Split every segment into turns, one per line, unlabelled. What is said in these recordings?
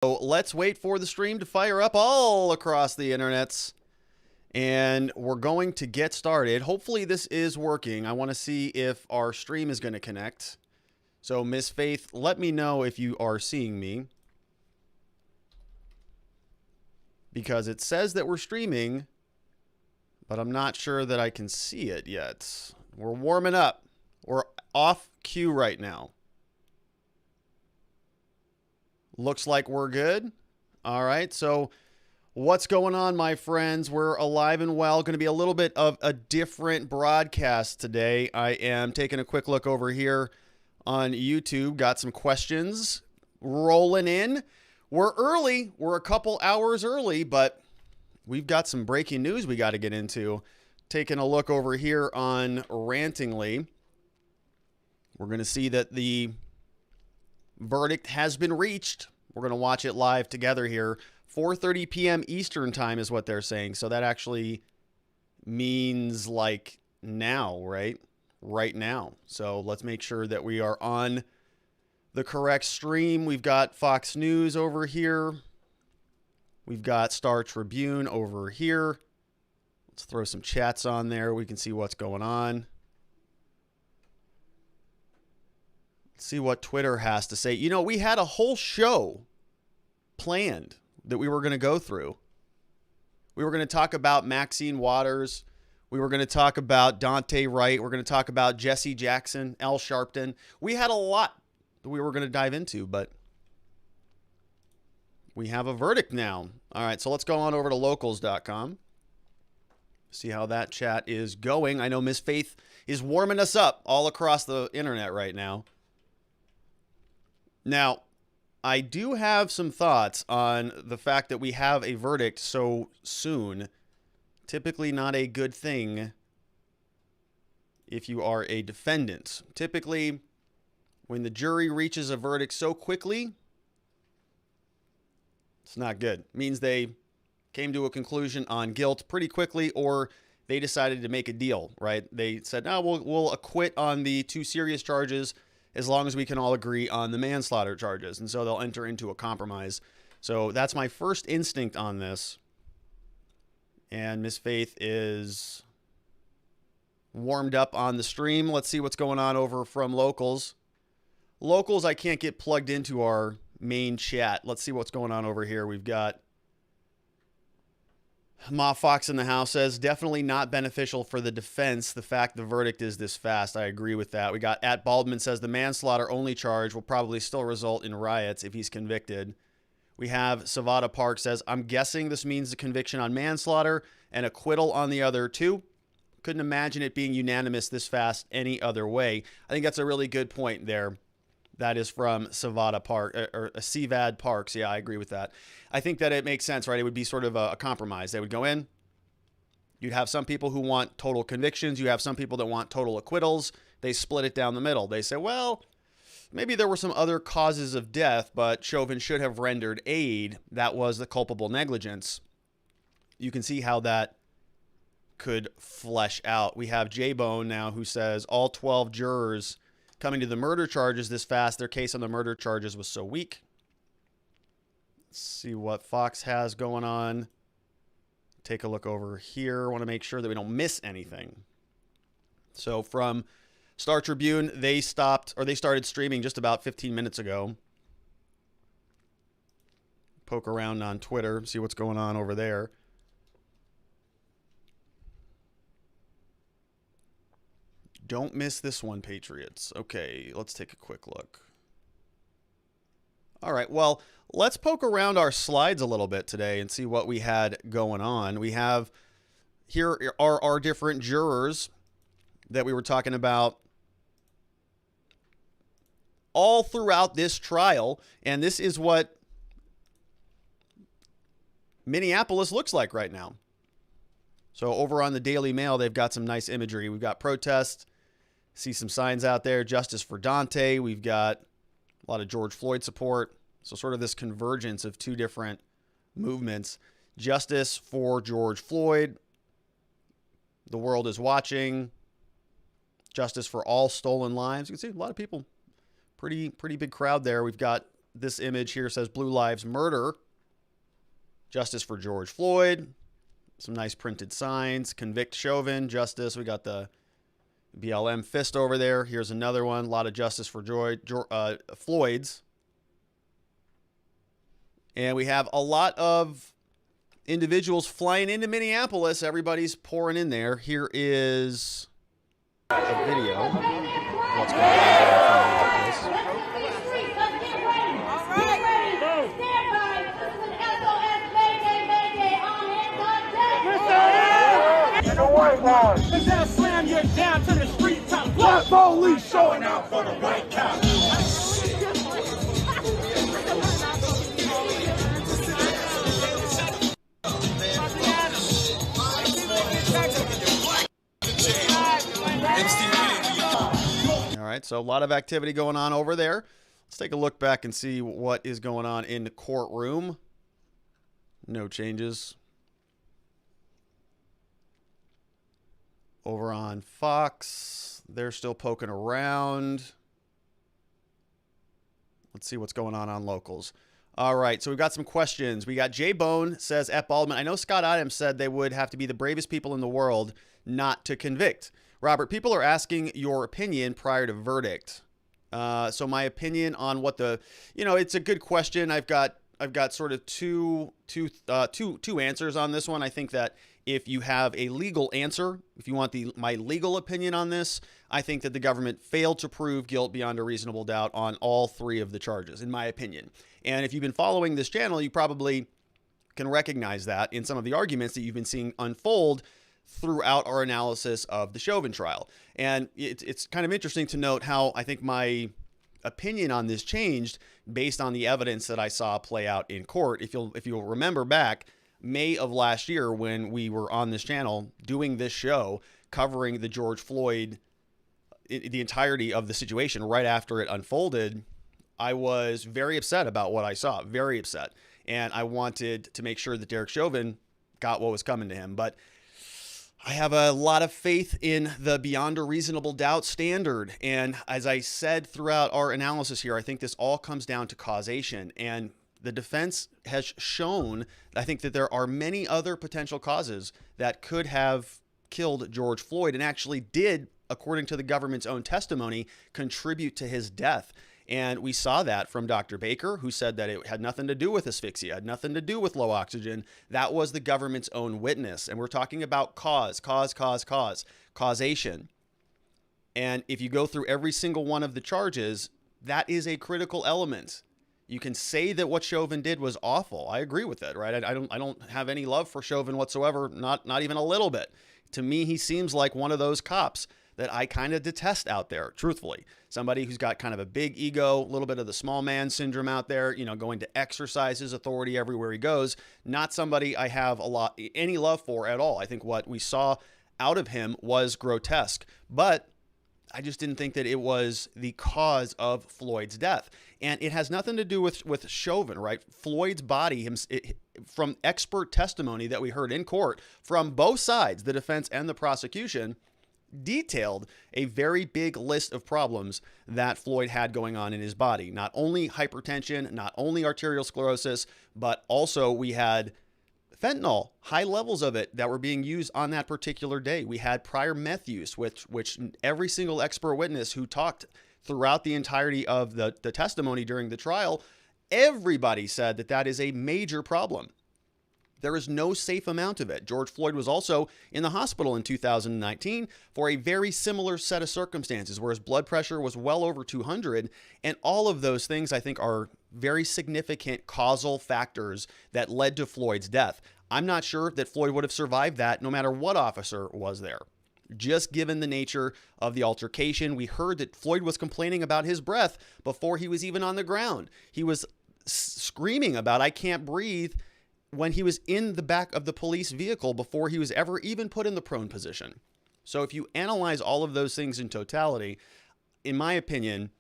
So let's wait for the stream to fire up all across the internets. And we're going to get started. Hopefully this is working. I want to see if our stream is going to connect. So Miss Faith, let me know if you are seeing me. Because it says that we're streaming, but I'm not sure that I can see it yet. We're warming up. We're off cue right now. Looks like we're good. All right, so what's going on, my friends? We're alive and well. Going to be a little bit of a different broadcast today. I am taking a quick look over here on YouTube. Got some questions rolling in. We're early. We're a couple hours early, but we've got some breaking news we got to get into. Taking a look over here on Rantingly. We're going to see that the verdict has been reached. We're going to watch it live together here. 4:30 p.m. Eastern time is what they're saying. So that actually means like now, right? Right now. So let's make sure that we are on the correct stream. We've got Fox News over here. We've got Star Tribune over here. Let's throw some chats on there. We can see what's going on. See what Twitter has to say. You know, we had a whole show planned that we were going to go through. We were going to talk about Maxine Waters. We were going to talk about Dante Wright. We're going to talk about Jesse Jackson, Al Sharpton. We had a lot that we were going to dive into, but we have a verdict now. All right, so let's go on over to locals.com. See how that chat is going. I know Miss Faith is warming us up all across the internet right now. Now, I do have some thoughts on the fact that we have a verdict so soon. Typically not a good thing if you are a defendant. Typically, when the jury reaches a verdict so quickly, it's not good. It means they came to a conclusion on guilt pretty quickly, or they decided to make a deal, right? They said, no, we'll acquit on the 2 serious charges as long as we can all agree on the manslaughter charges. And so they'll enter into a compromise. So that's my first instinct on this. And Miss Faith is warmed up on the stream. Let's see what's going on over from Locals. Locals, I can't get plugged into our main chat. Let's see what's going on over here. We've got Ma Fox in the house says, definitely not beneficial for the defense, the fact the verdict is this fast. I agree with that. We got at Baldwin says the manslaughter only charge will probably still result in riots if he's convicted. We have Savada Park says, I'm guessing this means the conviction on manslaughter and acquittal on the other 2. Couldn't imagine it being unanimous this fast any other way. I think that's a really good point there. That is from Savada Park, or Cvad Parks. Yeah, I agree with that. I think that it makes sense, right? It would be sort of a compromise. They would go in. You'd have some people who want total convictions. You have some people that want total acquittals. They split it down the middle. They say, well, maybe there were some other causes of death, but Chauvin should have rendered aid. That was the culpable negligence. You can see how that could flesh out. We have J-Bone now who says all 12 jurors coming to the murder charges this fast. Their case on the murder charges was so weak. Let's see what Fox has going on. Take a look over here. I want to make sure that we don't miss anything. So from Star Tribune, they started streaming just about 15 minutes ago. Poke around on Twitter, see what's going on over there. Don't miss this one, Patriots. Okay, let's take a quick look. All right, well, let's poke around our slides a little bit today and see what we had going on. We have, here are our different jurors that we were talking about all throughout this trial, and this is what Minneapolis looks like right now. So over on the Daily Mail, they've got some nice imagery. We've got protests. See some signs out there. Justice for Dante. We've got a lot of George Floyd support. So sort of this convergence of 2 different movements. Justice for George Floyd. The world is watching. Justice for all stolen lives. You can see a lot of people. Pretty big crowd there. We've got this image here says Blue Lives Murder. Justice for George Floyd. Some nice printed signs. Convict Chauvin. Justice. We got the BLM fist over there. Here's another one. A lot of justice for Floyd's. And we have a lot of individuals flying into Minneapolis. Everybody's pouring in there. Here is a video of what's going on there from Minneapolis.
Cause they'll slam you down to the street top. Black police showing out for the white cow.
All right, so a lot of activity going on over there. Let's take a look back and see what is going on in the courtroom. No changes. Over on Fox, they're still poking around. Let's see what's going on locals. All right, so we've got some questions. We got Jay Bone says, at Baldwin, I know Scott Adams said they would have to be the bravest people in the world not to convict. Robert, people are asking your opinion prior to verdict. So my opinion on what it's a good question. I've got sort of two answers on this one. I think that if you have a legal answer, if you want my legal opinion on this, I think that the government failed to prove guilt beyond a reasonable doubt on all three of the charges, in my opinion. And if you've been following this channel, you probably can recognize that in some of the arguments that you've been seeing unfold throughout our analysis of the Chauvin trial. And it's kind of interesting to note how I think my opinion on this changed based on the evidence that I saw play out in court. If you'll remember back, May of last year when we were on this channel doing this show covering the George Floyd, the entirety of the situation right after it unfolded, I was very upset about what I saw, very upset. And I wanted to make sure that Derek Chauvin got what was coming to him. But I have a lot of faith in the beyond a reasonable doubt standard. And as I said throughout our analysis here, I think this all comes down to causation. And the defense has shown, I think, that there are many other potential causes that could have killed George Floyd and actually did, according to the government's own testimony, contribute to his death. And we saw that from Dr. Baker, who said that it had nothing to do with asphyxia, had nothing to do with low oxygen. That was the government's own witness. And we're talking about causation. And if you go through every single one of the charges, that is a critical element. You can say that what Chauvin did was awful. I agree with it, right? I don't have any love for Chauvin whatsoever, not even a little bit. To me, he seems like one of those cops that I kind of detest out there, truthfully. Somebody who's got kind of a big ego, a little bit of the small man syndrome out there, going to exercise his authority everywhere he goes. Not somebody I have any love for at all. I think what we saw out of him was grotesque, but I just didn't think that it was the cause of Floyd's death. And it has nothing to do with Chauvin, right? Floyd's body, from expert testimony that we heard in court from both sides, the defense and the prosecution, detailed a very big list of problems that Floyd had going on in his body. Not only hypertension, not only arterial sclerosis, but also we had fentanyl, high levels of it that were being used on that particular day. We had prior meth use, which every single expert witness who talked throughout the entirety of the testimony during the trial, everybody said that is a major problem. There is no safe amount of it. George Floyd was also in the hospital in 2019 for a very similar set of circumstances where his blood pressure was well over 200. And all of those things, I think, are very significant causal factors that led to Floyd's death. I'm not sure that Floyd would have survived that no matter what officer was there. Just given the nature of the altercation, we heard that Floyd was complaining about his breath before he was even on the ground. He was screaming about, I can't breathe, when he was in the back of the police vehicle before he was ever even put in the prone position. So if you analyze all of those things in totality, in my opinion,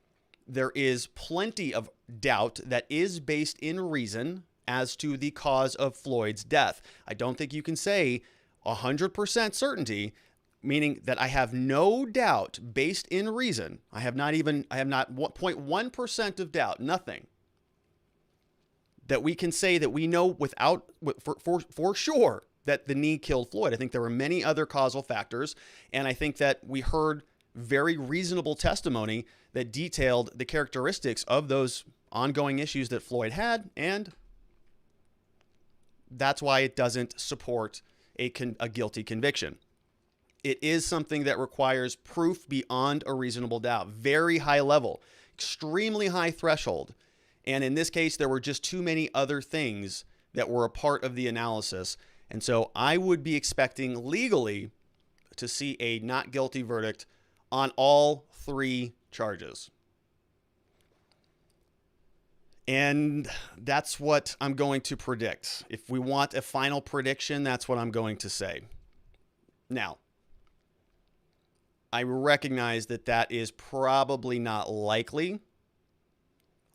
there is plenty of doubt that is based in reason as to the cause of Floyd's death. I don't think you can say 100% certainty, meaning that I have no doubt based in reason. I have not 0.1% of doubt, nothing, that we can say that we know for sure that the knee killed Floyd. I think there were many other causal factors, and I think that we heard very reasonable testimony that detailed the characteristics of those ongoing issues that Floyd had, and that's why it doesn't support a guilty conviction. It is something that requires proof beyond a reasonable doubt, very high level, extremely high threshold. And in this case, there were just too many other things that were a part of the analysis. And so I would be expecting legally to see a not guilty verdict on all 3 charges. And that's what I'm going to predict. If we want a final prediction, that's what I'm going to say. Now, I recognize that that is probably not likely.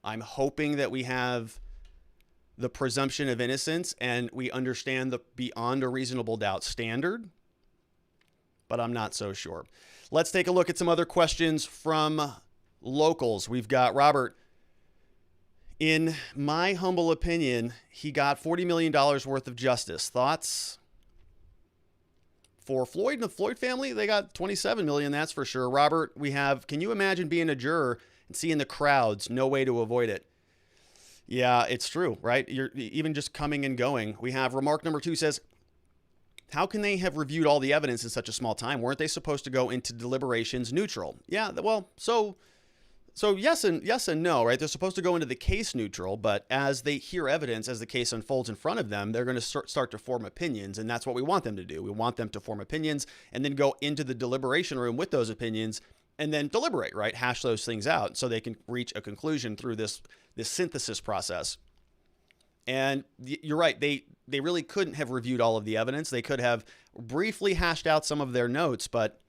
I'm hoping that we have the presumption of innocence and we understand the beyond a reasonable doubt standard, but I'm not so sure. Let's take a look at some other questions from locals. We've got Robert. In my humble opinion, he got $40 million worth of justice. Thoughts? For Floyd and the Floyd family, they got $27 million, that's for sure. Robert, we have, can you imagine being a juror and seeing the crowds? No way to avoid it. Yeah, it's true, right? You're even just coming and going. We have remark number 2 says, how can they have reviewed all the evidence in such a small time? Weren't they supposed to go into deliberations neutral? Yeah, well, so yes and no, right? They're supposed to go into the case neutral, but as they hear evidence, as the case unfolds in front of them, they're going to start to form opinions, and that's what we want them to do. We want them to form opinions and then go into the deliberation room with those opinions and then deliberate, right? Hash those things out so they can reach a conclusion through this synthesis process. And you're right, they really couldn't have reviewed all of the evidence. They could have briefly hashed out some of their notes, but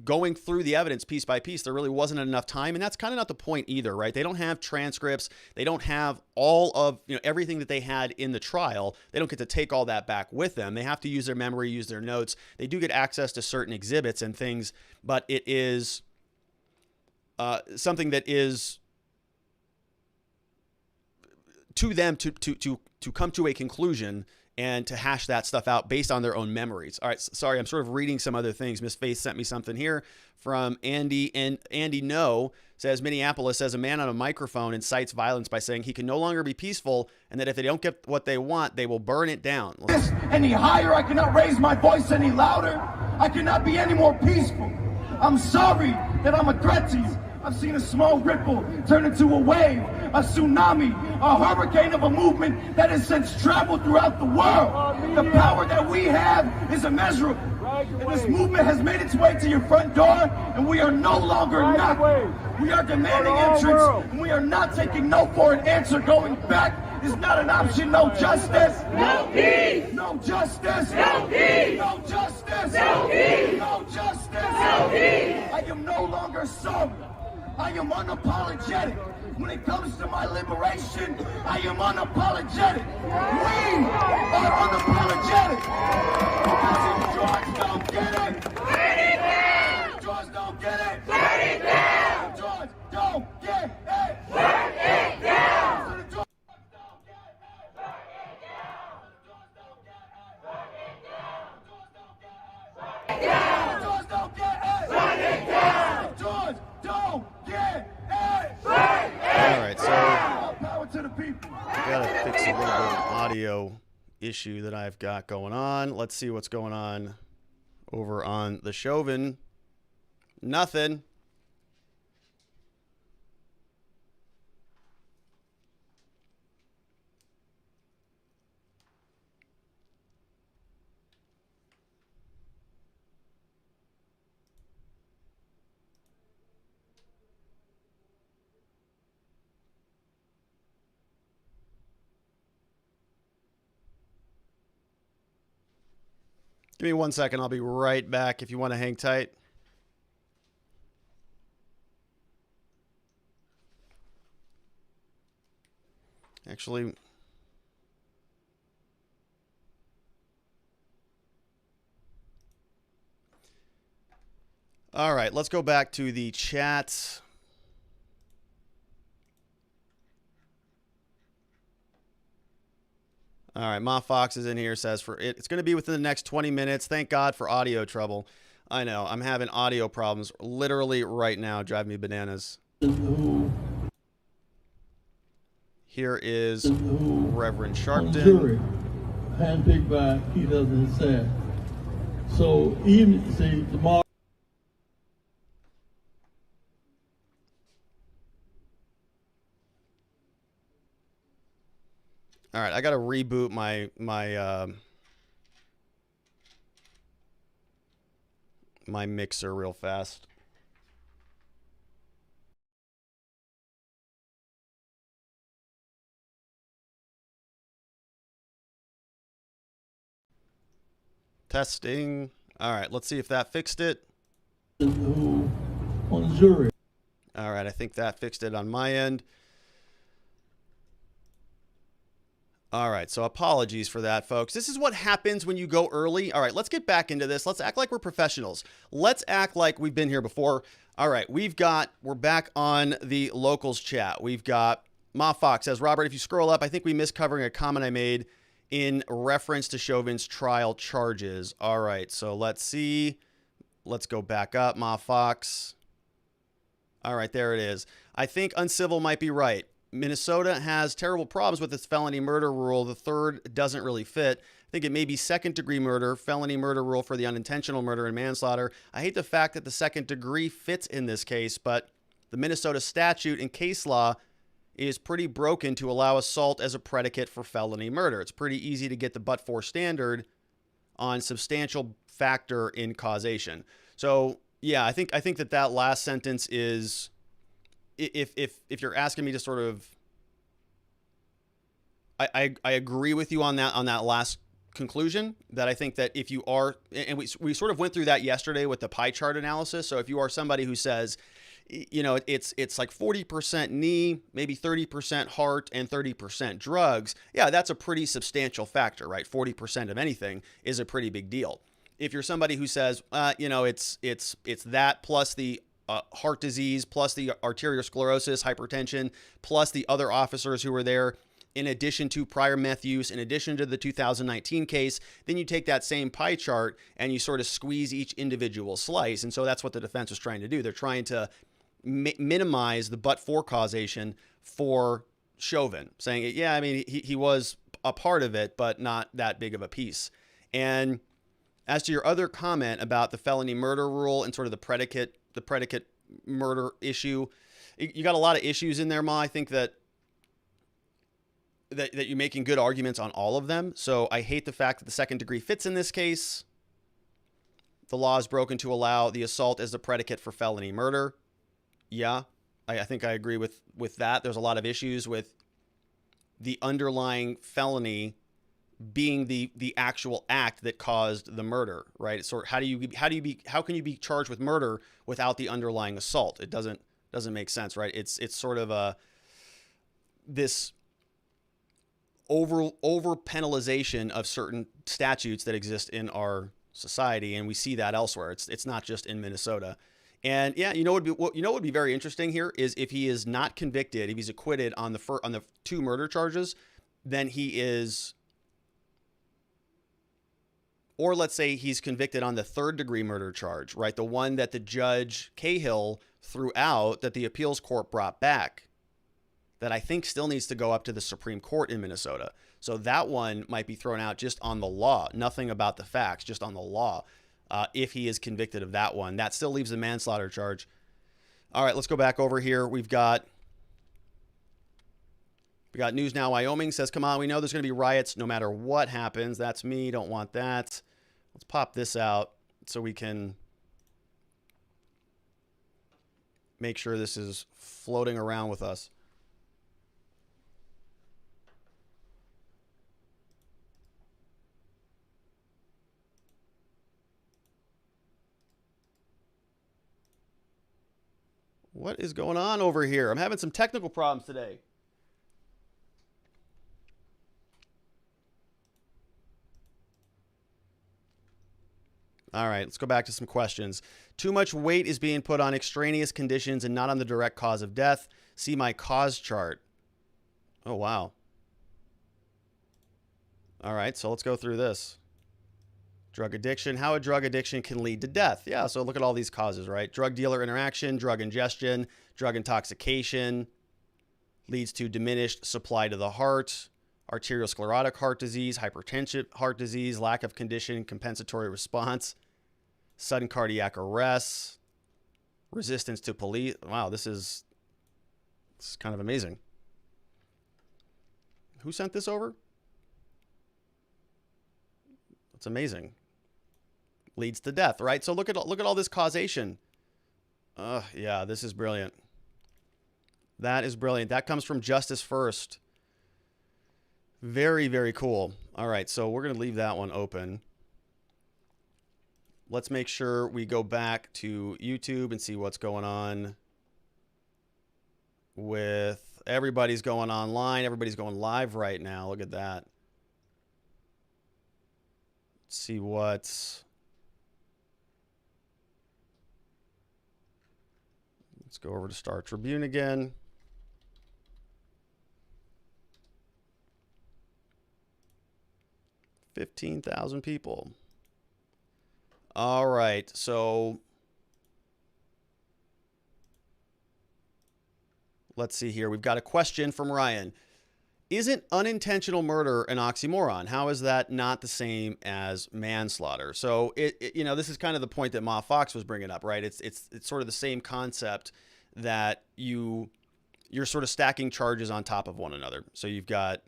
going through the evidence piece by piece, there really wasn't enough time. And that's kind of not the point either, right? They don't have transcripts. They don't have all of, everything that they had in the trial. They don't get to take all that back with them. They have to use their memory, use their notes. They do get access to certain exhibits and things, but it is something that is to them to come to a conclusion and to hash that stuff out based on their own memories. All right, sorry, I'm sort of reading some other things. Miss Faith sent me something here from Andy, and Andy says, Minneapolis says a man on a microphone incites violence by saying he can no longer be peaceful and that if they don't get what they want, they will burn it down.
Any higher, I cannot raise my voice any louder. I cannot be any more peaceful. I'm sorry that I'm a threat to you. I've seen a small ripple turn into a wave, a tsunami, a hurricane of a movement that has since traveled throughout the world. The power that we have is immeasurable. And this movement has made its way to your front door, and we are no longer knocking. We are demanding entrance, and we are not taking no for an answer. Going back is not an option. No justice. No peace. No justice. No peace. No justice. No peace. No justice. No peace. I am no longer sorry. I am unapologetic. When it comes to my liberation, I am unapologetic. We are unapologetic. Because if George don't get it, burn it down. George don't get it, burn it down. George don't get it, burn it down. George don't get it, burn it down. George don't get it, burn it down. George don't get it, burn it down. George don't get it.
All right, so
Power to the people.
I gotta fix a little bit of audio issue that I've got going on. Let's see what's going on over on the Chauvin. Nothing. Give me 1 second. I'll be right back if you want to hang tight. Actually, all right, let's go back to the chat. All right, Ma Fox is in here, says it's going to be within the next 20 minutes. Thank God for audio trouble. I know, I'm having audio problems literally right now. Drive me bananas. Here is Reverend Sharpton.
Jury, handpicked by Keith Hudson. So even, see, tomorrow.
All right, I got to reboot my mixer real fast. Testing. All right, let's see if that fixed it.
On the jury.
All right, I think that fixed it on my end. All right, so apologies for that, folks. This is what happens when you go early. All right, let's get back into this. Let's act like we're professionals. Let's act like we've been here before. All right, we're back on the locals chat. We've got Ma Fox says, Robert, if you scroll up, I think we missed covering a comment I made in reference to Chauvin's trial charges. All right, so let's see. Let's go back up, Ma Fox. All right, there it is. I think Uncivil might be right. Minnesota has terrible problems with its felony murder rule. The third doesn't really fit. I think it may be second-degree murder, felony murder rule for the unintentional murder and manslaughter. I hate the fact that the second degree fits in this case, but the Minnesota statute and case law is pretty broken to allow assault as a predicate for felony murder. It's pretty easy to get the but-for standard on substantial factor in causation. So, yeah, I think that last sentence is... If you're asking me to sort of, I agree with you on that last conclusion, that I think that if you are, and we sort of went through that yesterday with the pie chart analysis. So if you are somebody who says, you know, it's like 40% knee, maybe 30% heart, and 30% drugs, yeah, that's a pretty substantial factor, right? 40% of anything is a pretty big deal. If you're somebody who says, you know, it's that plus the heart disease, plus the arteriosclerosis, hypertension, plus the other officers who were there, in addition to prior meth use, in addition to the 2019 case, then you take that same pie chart and you sort of squeeze each individual slice. And so that's what the defense was trying to do. They're trying to minimize the but-for causation for Chauvin, saying, yeah, I mean, he was a part of it, but not that big of a piece. And as to your other comment about the felony murder rule and sort of the predicate murder issue, you got a lot of issues in there, Ma. I think that you're making good arguments on all of them. So I hate the fact that the second degree fits in this case. The law is broken to allow the assault as the predicate for felony murder. Yeah, I think I agree with that. There's a lot of issues with the underlying felony being the actual act that caused the murder, right? It's sort of, how can you be charged with murder without the underlying assault? It doesn't make sense, right? It's sort of this over penalization of certain statutes that exist in our society, and we see that elsewhere. It's not just in Minnesota. And yeah, what would be very interesting here is if he is not convicted, if he's acquitted on the two murder charges, then he is. Or let's say he's convicted on the third degree murder charge, right? The one that the judge Cahill threw out that the appeals court brought back, that I think still needs to go up to the Supreme Court in Minnesota. So that one might be thrown out just on the law, nothing about the facts, just on the law. If he is convicted of that one, that still leaves the manslaughter charge. All right, let's go back over here. We got News Now Wyoming says, come on, we know there's going to be riots no matter what happens. That's me. Don't want that. Let's pop this out so we can make sure this is floating around with us. What is going on over here? I'm having some technical problems today. All right, let's go back to some questions. Too much weight is being put on extraneous conditions and not on the direct cause of death. See my cause chart. Oh, wow. All right, so let's go through this. Drug addiction, how a drug addiction can lead to death. Yeah, so look at all these causes, right? Drug dealer interaction, drug ingestion, drug intoxication leads to diminished supply to the heart, arteriosclerotic heart disease, hypertensive heart disease, lack of condition, compensatory response, sudden cardiac arrest, resistance to police. Wow, this is kind of amazing. Who sent this over? It's amazing. Leads to death, right? So look at all this causation. Yeah, this is brilliant. That is brilliant. That comes from Justice First. Very, very cool. All right, so we're going to leave that one open. Let's make sure we go back to YouTube and see what's going on with everybody's going online. Everybody's going live right now. Look at that. Let's see what's... Let's go over to Star Tribune again. $15,000 people. All right, so let's see here. We've got a question from Ryan. Isn't unintentional murder an oxymoron? How is that not the same as manslaughter? So you know, this is kind of the point that Ma Fox was bringing up, right? It's sort of the same concept that you're sort of stacking charges on top of one another. So you've got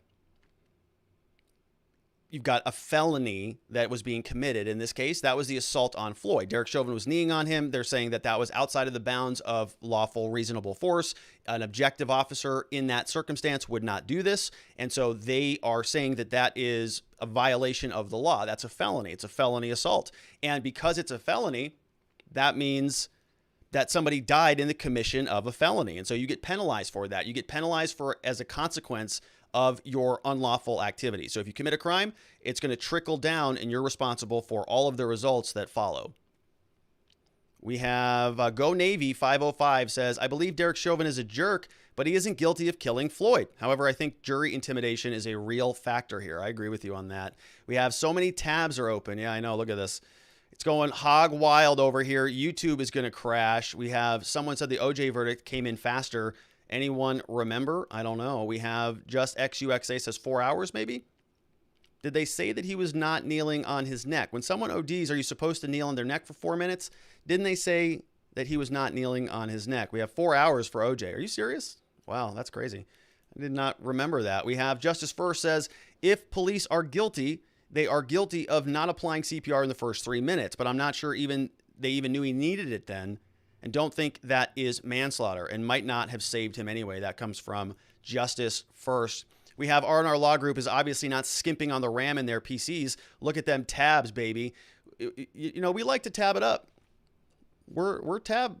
a felony that was being committed. In this case, that was the assault on Floyd. Derek Chauvin was kneeing on him. They're saying that that was outside of the bounds of lawful, reasonable force. An objective officer in that circumstance would not do this. And so they are saying that that is a violation of the law. That's a felony. It's a felony assault. And because it's a felony, that means that somebody died in the commission of a felony. And so you get penalized for that. You get penalized for as a consequence of your unlawful activity. So if you commit a crime, it's going to trickle down and you're responsible for all of the results that follow. We have Go Navy 505 says, I believe Derek Chauvin is a jerk, but he isn't guilty of killing Floyd. However, I think jury intimidation is a real factor here. I agree with you on that. We have so many tabs are open. Yeah, I know. Look at this. It's going hog wild over here. YouTube is going to crash. We have someone said the OJ verdict came in faster. Anyone remember? I don't know. We have Just XUXA says 4 hours maybe. Did they say that he was not kneeling on his neck? When someone ODs, are you supposed to kneel on their neck for 4 minutes? Didn't they say that he was not kneeling on his neck? We have 4 hours for OJ. Are you serious? Wow, that's crazy. I did not remember that. We have Justice First says, if police are guilty, they are guilty of not applying CPR in the first 3 minutes. But I'm not sure they even knew he needed it then. And don't think that is manslaughter and might not have saved him anyway. That comes from Justice First. We have R&R Law Group is obviously not skimping on the RAM in their PCs. Look at them tabs, baby. You know, we like to tab it up. We're tab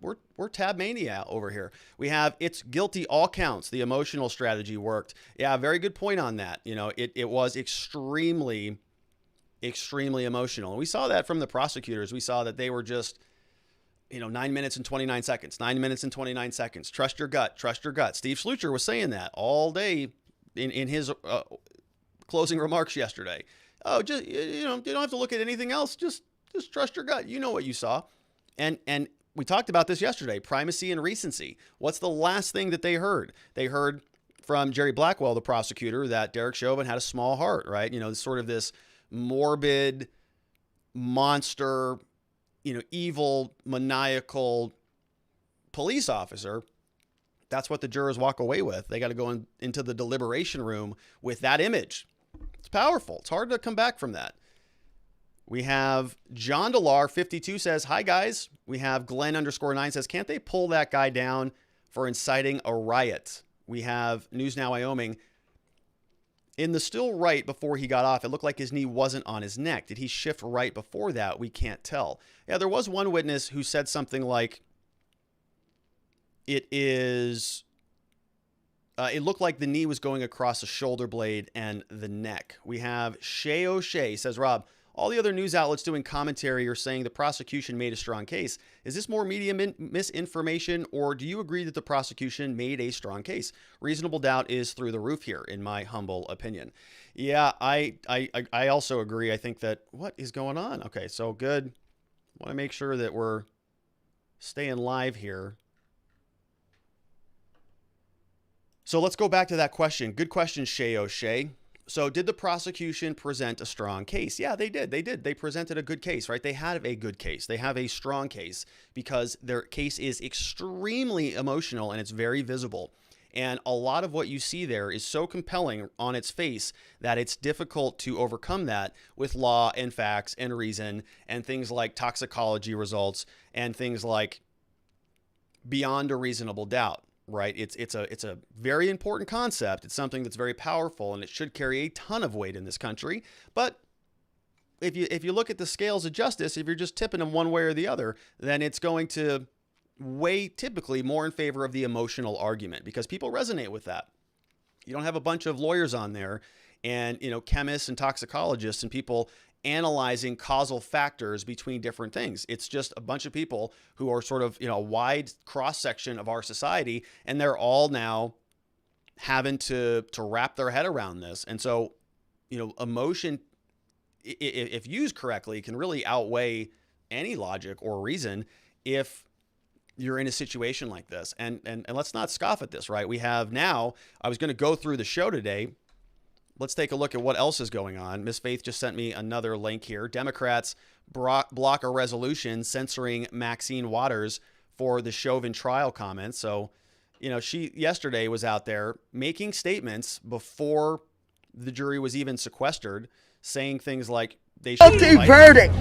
mania over here. We have it's guilty all counts. The emotional strategy worked. Yeah, very good point on that. You know, it was extremely emotional. And we saw that from the prosecutors. We saw that they were just 9 minutes and 29 seconds, 9 minutes and 29 seconds. Trust your gut, trust your gut. Steve Schlucher was saying that all day in his closing remarks yesterday. Oh, just, you don't have to look at anything else. Just trust your gut. You know what you saw. And we talked about this yesterday, primacy and recency. What's the last thing that they heard? They heard from Jerry Blackwell, the prosecutor, that Derek Chauvin had a small heart, right? Sort of this morbid monster, evil, maniacal police officer. That's what the jurors walk away with. They got to go into the deliberation room with that image. It's powerful. It's hard to come back from that. We have John Delar 52 says, hi guys. We have Glenn _9 says, can't they pull that guy down for inciting a riot? We have News Now Wyoming. In the still right before he got off, it looked like his knee wasn't on his neck. Did he shift right before that? We can't tell. Yeah, there was one witness who said something like, it looked like the knee was going across the shoulder blade and the neck. We have Shay O'Shea says, Rob, all the other news outlets doing commentary are saying the prosecution made a strong case. Is this more media misinformation, or do you agree that the prosecution made a strong case? Reasonable doubt is through the roof here, in my humble opinion. Yeah, I also agree. I think that, what is going on? Okay, so good. Want to make sure that we're staying live here. So let's go back to that question. Good question, Shay O'Shea. So did the prosecution present a strong case? Yeah, they did. They presented a good case, right? They had a good case. They have a strong case because their case is extremely emotional and it's very visible. And a lot of what you see there is so compelling on its face that it's difficult to overcome that with law and facts and reason and things like toxicology results and things like beyond a reasonable doubt. Right. It's a very important concept. It's something that's very powerful and it should carry a ton of weight in this country. But if you look at the scales of justice, if you're just tipping them one way or the other, then it's going to weigh typically more in favor of the emotional argument because people resonate with that. You don't have a bunch of lawyers on there and, chemists and toxicologists and people analyzing causal factors between different things. It's just a bunch of people who are sort of, a wide cross section of our society, and they're all now having to wrap their head around this. And so, emotion, if used correctly, can really outweigh any logic or reason if you're in a situation like this. And let's not scoff at this, right? We have now, I was going to go through the show today. Let's take a look at what else is going on. Miss Faith just sent me another link here. Democrats block a resolution censoring Maxine Waters for the Chauvin trial comments. So, she yesterday was out there making statements before the jury was even sequestered, saying things like they should
guilty verdict.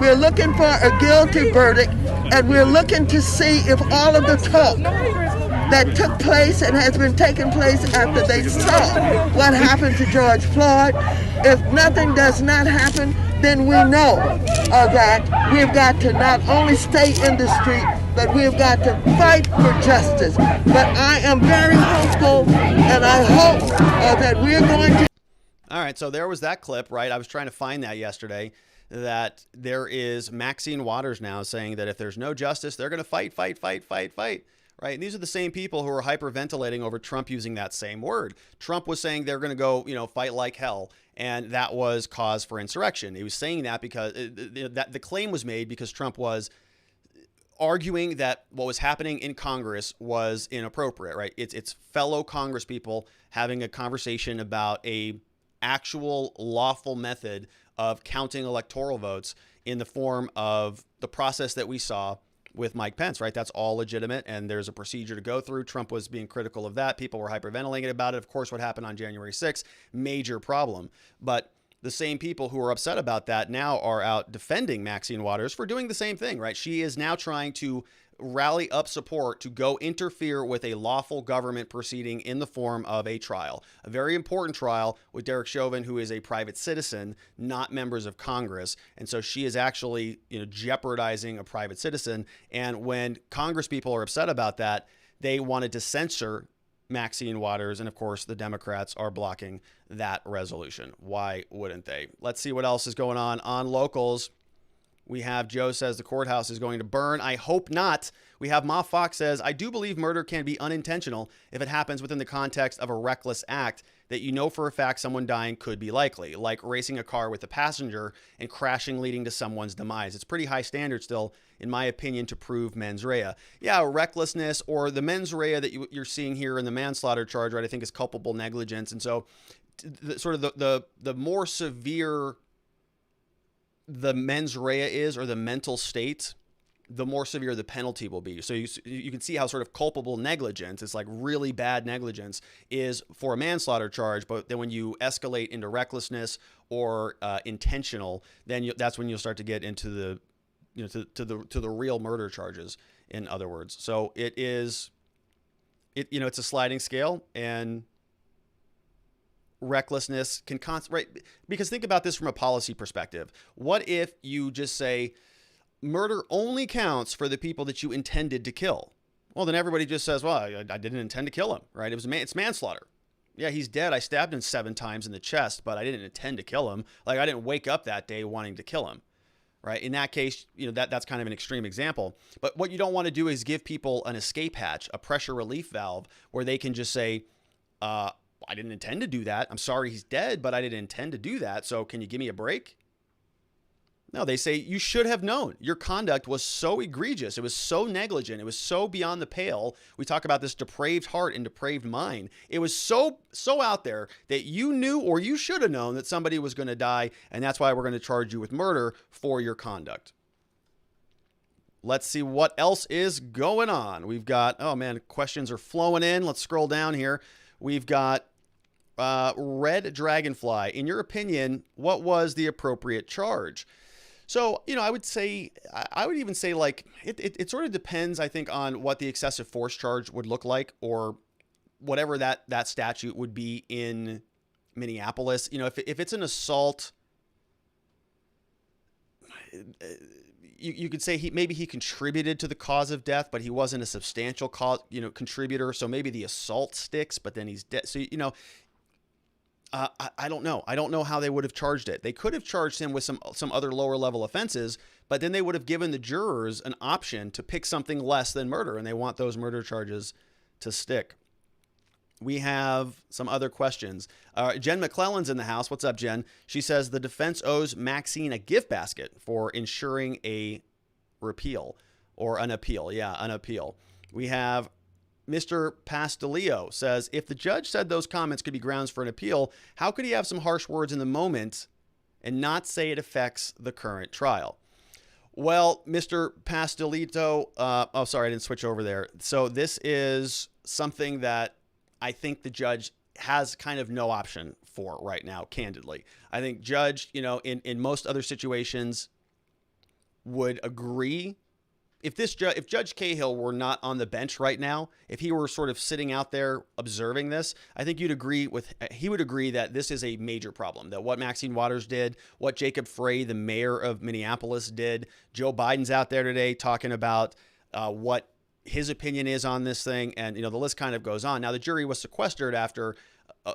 We're looking for a guilty verdict, and we're looking to see if all of the talk that took place and has been taking place after they saw what happened to George Floyd. If nothing does not happen, then we know that we've got to not only stay in the street, but we've got to fight for justice. But I am very hopeful, and I hope that we're going to...
All right, so there was that clip, right? I was trying to find that yesterday, that there is Maxine Waters now saying that if there's no justice, they're going to fight. Right. And these are the same people who are hyperventilating over Trump using that same word. Trump was saying they're going to go, fight like hell. And that was cause for insurrection. He was saying that because the claim was made because Trump was arguing that what was happening in Congress was inappropriate. Right. It's fellow Congress people having a conversation about a actual lawful method of counting electoral votes in the form of the process that we saw with Mike Pence, right? That's all legitimate, and there's a procedure to go through. Trump was being critical of that. People were hyperventilating about it. Of course, what happened on January 6th, major problem. But the same people who are upset about that now are out defending Maxine Waters for doing the same thing, right? She is now trying to rally up support to go interfere with a lawful government proceeding in the form of a trial, a very important trial with Derek Chauvin, who is a private citizen, not members of Congress. And so she is actually, jeopardizing a private citizen. And when Congress people are upset about that, they wanted to censor Maxine Waters. And of course, the Democrats are blocking that resolution. Why wouldn't they? Let's see what else is going on locals. We have Joe says the courthouse is going to burn. I hope not. We have Ma Fox says, I do believe murder can be unintentional if it happens within the context of a reckless act that for a fact someone dying could be likely, like racing a car with a passenger and crashing leading to someone's demise. It's pretty high standard still, in my opinion, to prove mens rea. Yeah, recklessness or the mens rea that you're seeing here in the manslaughter charge, right, I think is culpable negligence. And so the more severe the mens rea is, or the mental state, the more severe the penalty will be. So you can see how sort of culpable negligence, it's like really bad negligence, is for a manslaughter charge. But then when you escalate into recklessness or intentional, then that's when you'll start to get into the to the real murder charges, in other words. So it's a sliding scale, and recklessness can right, because think about this from a policy perspective. What if you just say murder only counts for the people that you intended to kill? Well, then everybody just says, well, I didn't intend to kill him, right? It's manslaughter. Yeah, he's dead. I stabbed him 7 times in the chest, but I didn't intend to kill him. Like, I didn't wake up that day wanting to kill him, right? In that case, that's kind of an extreme example. But what you don't want to do is give people an escape hatch, a pressure relief valve, where they can just say, I didn't intend to do that. I'm sorry he's dead, but I didn't intend to do that. So can you give me a break? No, they say you should have known. Your conduct was so egregious. It was so negligent. It was so beyond the pale. We talk about this depraved heart and depraved mind. It was so out there that you knew, or you should have known, that somebody was going to die. And that's why we're going to charge you with murder for your conduct. Let's see what else is going on. We've got, oh man, questions are flowing in. Let's scroll down here. We've got Red Dragonfly. In your opinion, what was the appropriate charge? So, I would even say like, it sort of depends, I think, on what the excessive force charge would look like, or whatever that statute would be in Minneapolis. If it's an assault, you could say maybe he contributed to the cause of death, but he wasn't a substantial cause, contributor. So maybe the assault sticks, but then he's dead. So, I don't know. I don't know how they would have charged it. They could have charged him with some other lower level offenses, but then they would have given the jurors an option to pick something less than murder, and they want those murder charges to stick. We have some other questions. Jen McClellan's in the house. What's up, Jen? She says the defense owes Maxine a gift basket for ensuring a repeal, or an appeal. Yeah, an appeal. We have Mr. Pastelio says, if the judge said those comments could be grounds for an appeal, how could he have some harsh words in the moment and not say it affects the current trial? Well, Mr. Pastelito, sorry, I didn't switch over there. So this is something that I think the judge has kind of no option for right now, candidly. I think judge, in most other situations would agree. If Judge Cahill were not on the bench right now, if he were sort of sitting out there observing this, I think he would agree that this is a major problem, that what Maxine Waters did, what Jacob Frey, the mayor of Minneapolis, did. Joe Biden's out there today talking about what his opinion is on this thing. And, the list kind of goes on. Now, the jury was sequestered after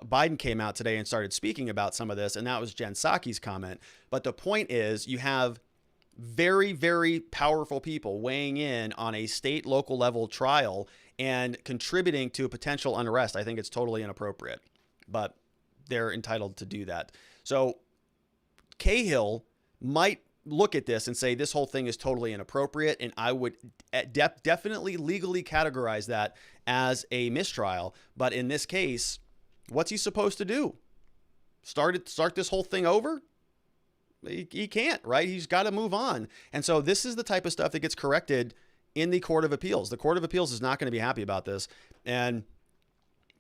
Biden came out today and started speaking about some of this. And that was Jen Psaki's comment. But the point is, you have very, very powerful people weighing in on a state, local level trial and contributing to a potential unrest. I think it's totally inappropriate, but they're entitled to do that. So Cahill might look at this and say this whole thing is totally inappropriate, and I would definitely legally categorize that as a mistrial. But in this case, what's he supposed to do? Start this whole thing over? He can't, right? He's got to move on. And so this is the type of stuff that gets corrected in the Court of Appeals. The Court of Appeals is not going to be happy about this. And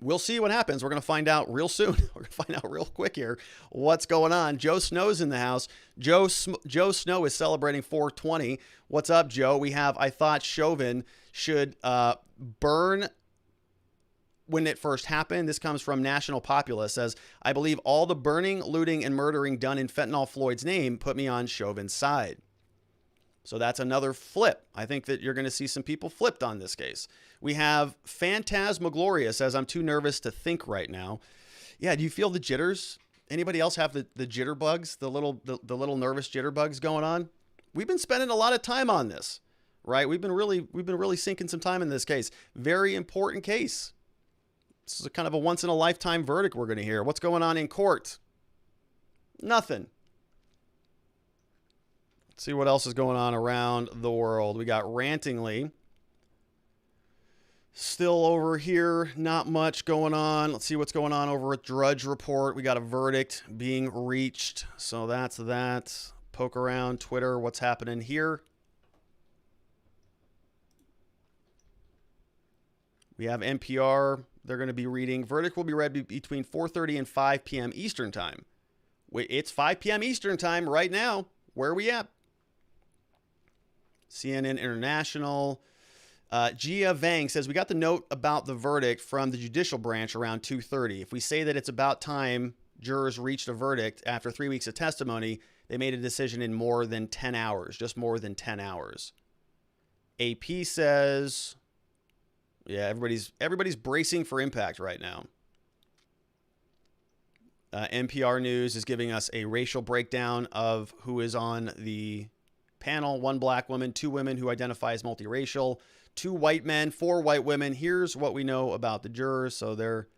we'll see what happens. We're going to find out real soon. We're going to find out real quick here what's going on. Joe Snow's in the house. Joe Snow is celebrating 420. What's up, Joe? We have, I thought Chauvin should burn when it first happened. This comes from National Populist. Says, I believe all the burning, looting, and murdering done in Fentanyl Floyd's name put me on Chauvin's side. So that's another flip. I think that you're going to see some people flipped on this case. We have Phantasmagloria says, I'm too nervous to think right now. Yeah, do you feel the jitters? Anybody else have the jitterbugs, the little nervous jitterbugs going on? We've been spending a lot of time on this, right? We've been really sinking some time in this case. Very important case. This is kind of a once-in-a-lifetime verdict we're going to hear. What's going on in court? Nothing. Let's see what else is going on around the world. We got Rantingly. Still over here, not much going on. Let's see what's going on over at Drudge Report. We got a verdict being reached. So that's that. Poke around Twitter. What's happening here? We have NPR. They're going to be reading. Verdict will be read between 4:30 and 5 p.m. Eastern Time. It's 5 p.m. Eastern Time right now. Where are we at? CNN International. Gia Vang says, we got the note about the verdict from the judicial branch around 2:30. If we say that it's about time jurors reached a verdict after 3 weeks of testimony, they made a decision in more than 10 hours, just more than 10 hours. AP says... Yeah, everybody's bracing for impact right now. NPR News is giving us a racial breakdown of who is on the panel. 1 black woman, 2 women who identify as multiracial, 2 white men, 4 white women. Here's what we know about the jurors. So they're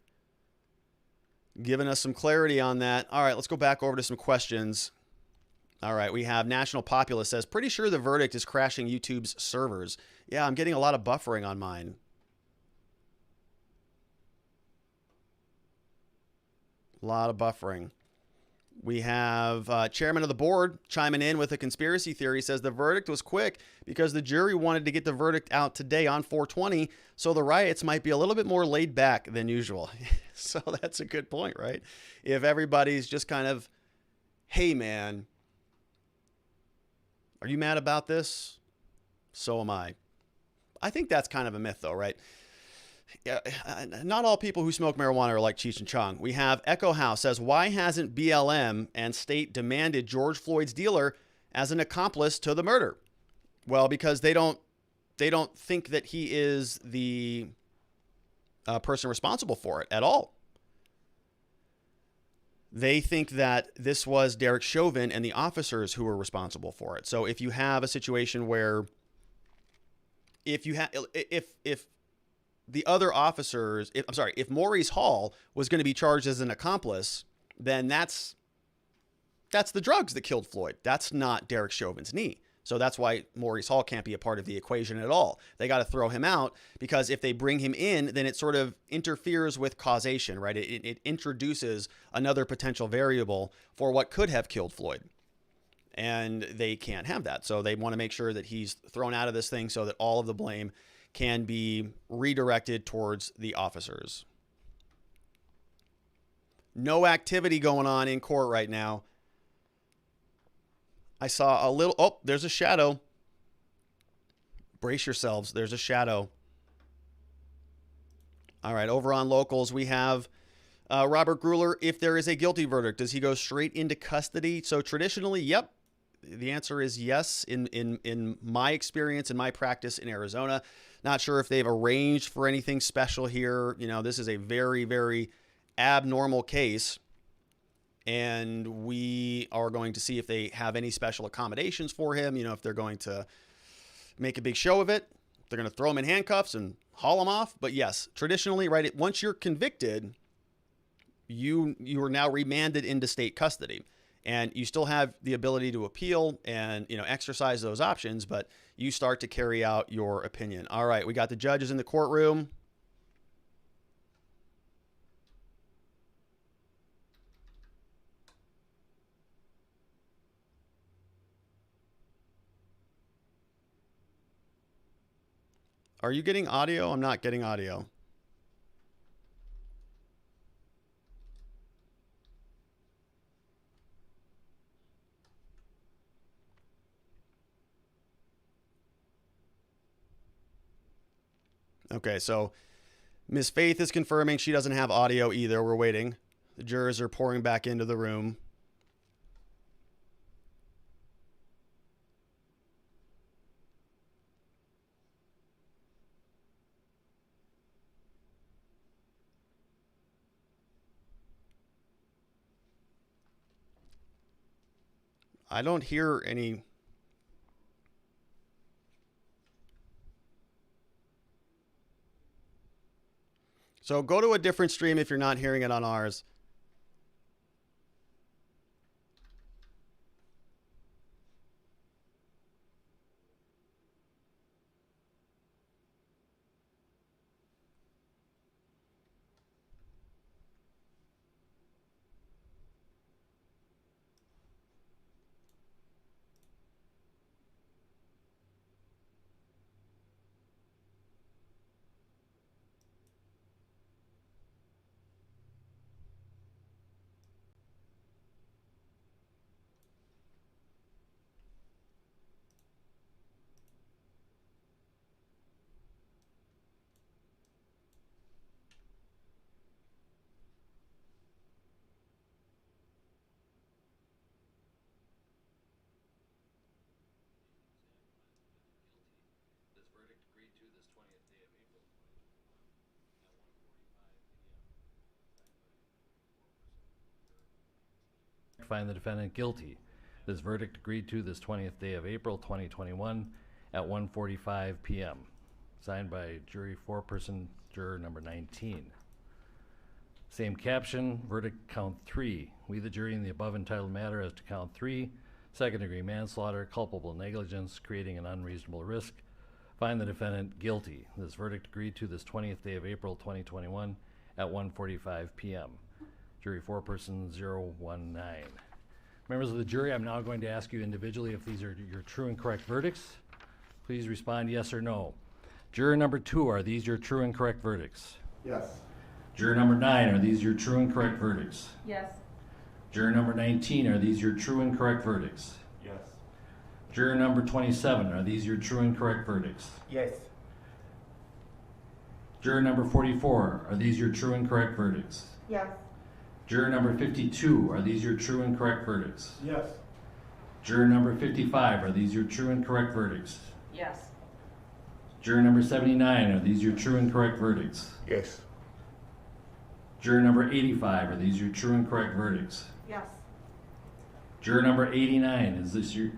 giving us some clarity on that. All right, let's go back over to some questions. All right, we have National Populist says, pretty sure the verdict is crashing YouTube's servers. Yeah, I'm getting a lot of buffering on mine. A lot of buffering. We have chairman of the board chiming in with a conspiracy theory. Says the verdict was quick because the jury wanted to get the verdict out today on 4/20, so the riots might be a little bit more laid back than usual. So that's a good point, right? If everybody's just kind of, hey, man, are you mad about this? So am I. I think that's kind of a myth, though, right? Yeah, not all people who smoke marijuana are like Cheech and Chong. We have Echo House says, why hasn't BLM and state demanded George Floyd's dealer as an accomplice to the murder? Well, because they don't think that he is the person responsible for it at all. They think that this was Derek Chauvin and the officers who were responsible for it. So if you have a situation where if the other officers, if Maurice Hall was going to be charged as an accomplice, then that's the drugs that killed Floyd. That's not Derek Chauvin's knee. So that's why Maurice Hall can't be a part of the equation at all. They got to throw him out because if they bring him in, then it sort of interferes with causation, right? It introduces another potential variable for what could have killed Floyd. And they can't have that. So they want to make sure that he's thrown out of this thing so that all of the blame can be redirected towards the officers. No activity going on in court right now. I saw a little, oh, there's a shadow. Brace yourselves, there's a shadow. All right, over on locals, we have Robert Gruler. If there is a guilty verdict, does he go straight into custody? So traditionally, yep. The answer is yes. In my experience, in my practice in Arizona, not sure if they've arranged for anything special here. You know, this is a very, very abnormal case. And we are going to see if they have any special accommodations for him. You know, if they're going to make a big show of it, they're going to throw him in handcuffs and haul him off. But yes, traditionally, right, once you're convicted, you are now remanded into state custody. And you still have the ability to appeal and, you know, exercise those options, but you start to carry out your opinion. All right, we got the judges in the courtroom. Are you getting audio? I'm not getting audio. Okay, so Ms. Faith is confirming she doesn't have audio either. We're waiting. The jurors are pouring back into the room. I don't hear any. So go to a different stream if you're not hearing it on ours.
find the defendant guilty. This verdict agreed to this 20th day of April 2021 at 1:45 p.m. Signed by jury foreperson, juror number 19. Same caption, verdict count 3. We, the jury, in the above entitled matter as to count 3, second-degree manslaughter, culpable negligence, creating an unreasonable risk, find the defendant guilty. This verdict agreed to this 20th day of April 2021 at 1:45 p.m. Jury foreperson 019. Members of the jury, I'm now going to ask you individually if these are your true and correct verdicts. Please respond yes or no. Juror number 2, are these your true and correct verdicts?
Yes.
Juror number 9, are these your true and correct verdicts?
Yes.
Juror number 19, are these your true and correct verdicts?
Yes.
Juror number 27, are these your true and correct verdicts?
Yes.
Juror number 44, are these your true and correct verdicts?
Yes.
Juror number 52, are these your true and correct verdicts?
Yes.
Juror number 55, are these your true and correct verdicts?
Yes.
Juror number 79, are these your true and correct verdicts?
Yes.
Juror number 85, are these your true and correct verdicts?
Yes.
Juror number 89,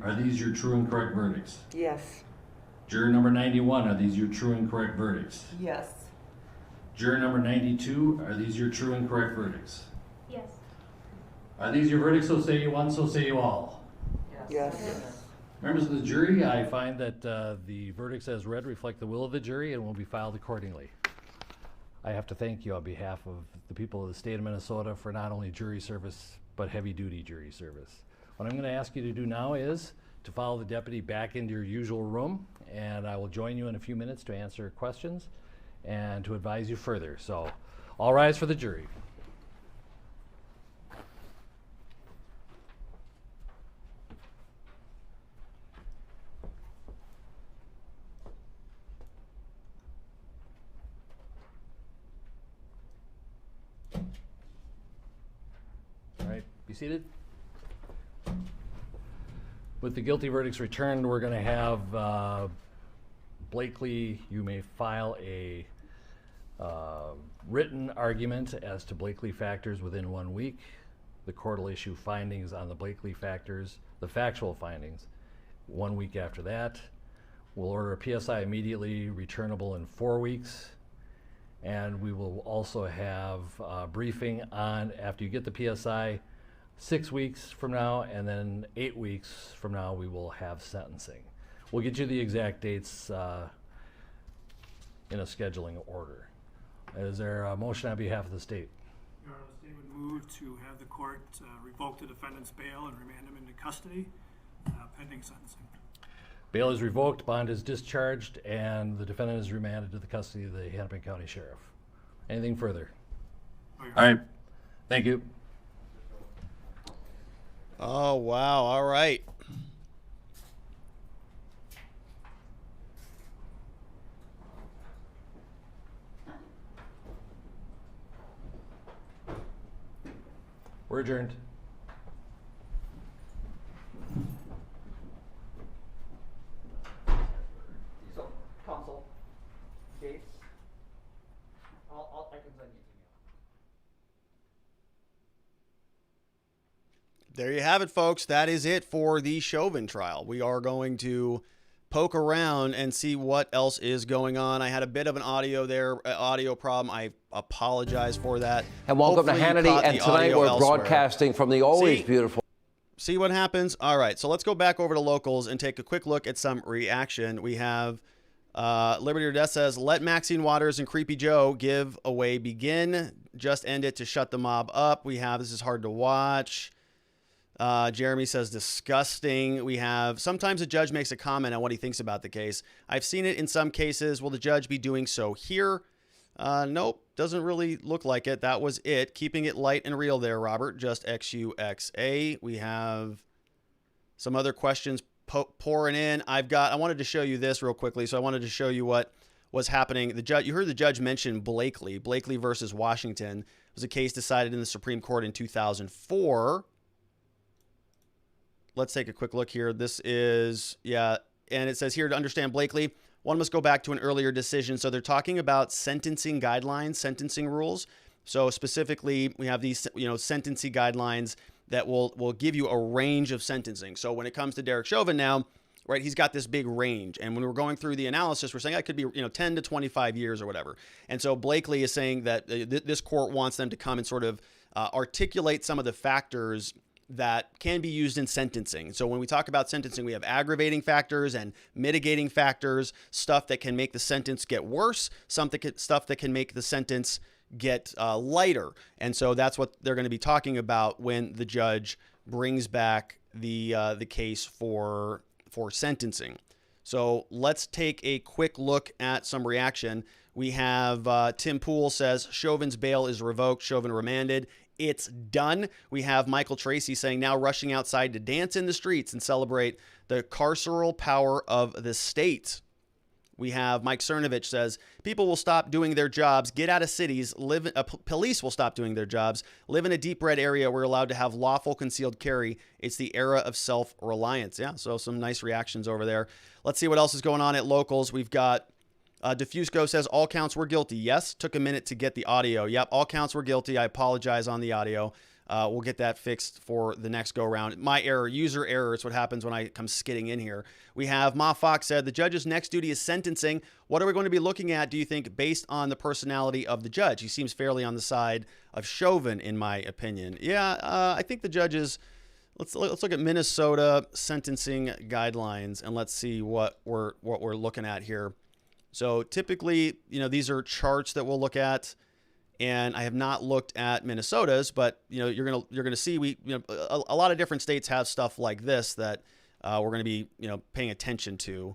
are these your true and correct verdicts?
Yes.
Juror number 91, are these your true and correct verdicts?
Yes.
Juror number 92, are these your true and correct verdicts?
Yes.
Are these your verdicts, so say you one, so say you all?
Yes.
Members of the jury, I find that the verdicts as read reflect the will of the jury and will be filed accordingly. I have to thank you on behalf of the people of the state of Minnesota for not only jury service, but heavy-duty jury service. What I'm going to ask you to do now is to follow the deputy back into your usual room, and I will join you in a few minutes to answer questions and to advise you further. So, all rise for the jury. All right, be seated. With the guilty verdicts returned, we're going to have Blakely, you may file a written argument as to Blakely factors within 1 week. The court will issue findings on the Blakely factors, the factual findings, 1 week after that. We'll order a PSI immediately returnable in 4 weeks. And we will also have a briefing on, after you get the PSI, 6 weeks from now, and then 8 weeks from now we will have sentencing. We'll get you the exact dates in a scheduling order. Is there a motion on behalf of the state?
Your Honor, the state would move to have the court revoke the defendant's bail and remand him into custody pending sentencing.
Bail is revoked, bond is discharged, and the defendant is remanded to the custody of the Hennepin County Sheriff. Anything further?
Oh,
All right. Thank you.
Oh, wow. All right.
We're adjourned.
So, counsel, dates, I can send you an email.
There you have it, folks. That is it for the Chauvin trial. We are going to poke around and see what else is going on. I had a bit of an audio problem. I apologize for that.
And welcome
Hopefully
to
you
Hannity.
caught
And
the
tonight
audio
we're
elsewhere.
broadcasting from the always beautiful.
See what happens? All right, so let's go back over to locals and take a quick look at some reaction. We have Liberty or Death says, let Maxine Waters and Creepy Joe give away begin. Just end it to shut the mob up. We have, this is hard to watch. Jeremy says, disgusting. We have, sometimes a judge makes a comment on what he thinks about the case. I've seen it in some cases. Will the judge be doing so here? Nope, doesn't really look like it. That was it. Keeping it light and real there, Robert. Just XUXA. We have some other questions pouring in. I wanted to show you this real quickly. So I wanted to show you what was happening. The judge, you heard the judge mention Blakely versus Washington. It was a case decided in the Supreme Court in 2004. Let's take a quick look here. This is, and it says here, to understand Blakely, one must go back to an earlier decision. So they're talking about sentencing guidelines, sentencing rules. So specifically, we have these, sentencing guidelines that will give you a range of sentencing. So when it comes to Derek Chauvin now, right, he's got this big range. And when we're going through the analysis, we're saying that could be 10 to 25 years or whatever. And so Blakely is saying that this court wants them to come and sort of articulate some of the factors that can be used in sentencing. So when we talk about sentencing, we have aggravating factors and mitigating factors, stuff that can make the sentence get worse, stuff that can make the sentence get lighter. And so that's what they're going to be talking about when the judge brings back the case for sentencing. So let's take a quick look at some reaction. We have Tim Poole says Chauvin's bail is revoked, Chauvin remanded. It's done. We have Michael Tracy saying now rushing outside to dance in the streets and celebrate the carceral power of the state. We have Mike Cernovich says people will stop doing their jobs, get out of cities, police will stop doing their jobs, live in a deep red area. We're allowed to have lawful concealed carry. It's the era of self-reliance. Yeah, so some nice reactions over there. Let's see what else is going on at locals. We've got Diffusco says all counts were guilty. Yes, took a minute to get the audio. Yep, all counts were guilty. I apologize on the audio. We'll get that fixed for the next go around. My error, user error. It's what happens when I come skidding in here. We have Ma Fox said the judge's next duty is sentencing. What are we going to be looking at, do you think, based on the personality of the judge? He seems fairly on the side of Chauvin, in my opinion. Yeah, I think the judges. Let's look at Minnesota sentencing guidelines and let's see what we're looking at here. So typically, these are charts that we'll look at, and I have not looked at Minnesota's, but you're gonna see a lot of different states have stuff like this that we're gonna be paying attention to.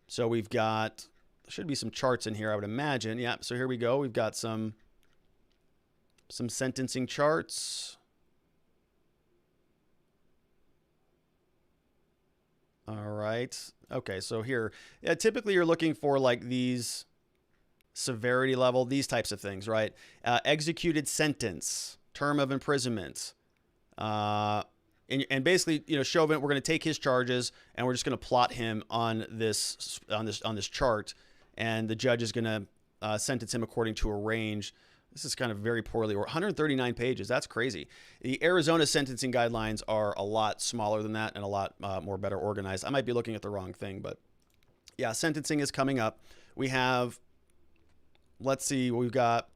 So we've got should be some charts in here, I would imagine. Yeah. So here we go. We've got some sentencing charts. All right. Okay, so here, typically you're looking for like these severity level, these types of things, right? Executed sentence, term of imprisonment, and basically, Chauvin, we're going to take his charges and we're just going to plot him on this chart, and the judge is going to sentence him according to a range. This is kind of very poorly, or 139 pages. That's crazy. The Arizona sentencing guidelines are a lot smaller than that and a lot more better organized. I might be looking at the wrong thing, but yeah, sentencing is coming up. We have, let's see, we've got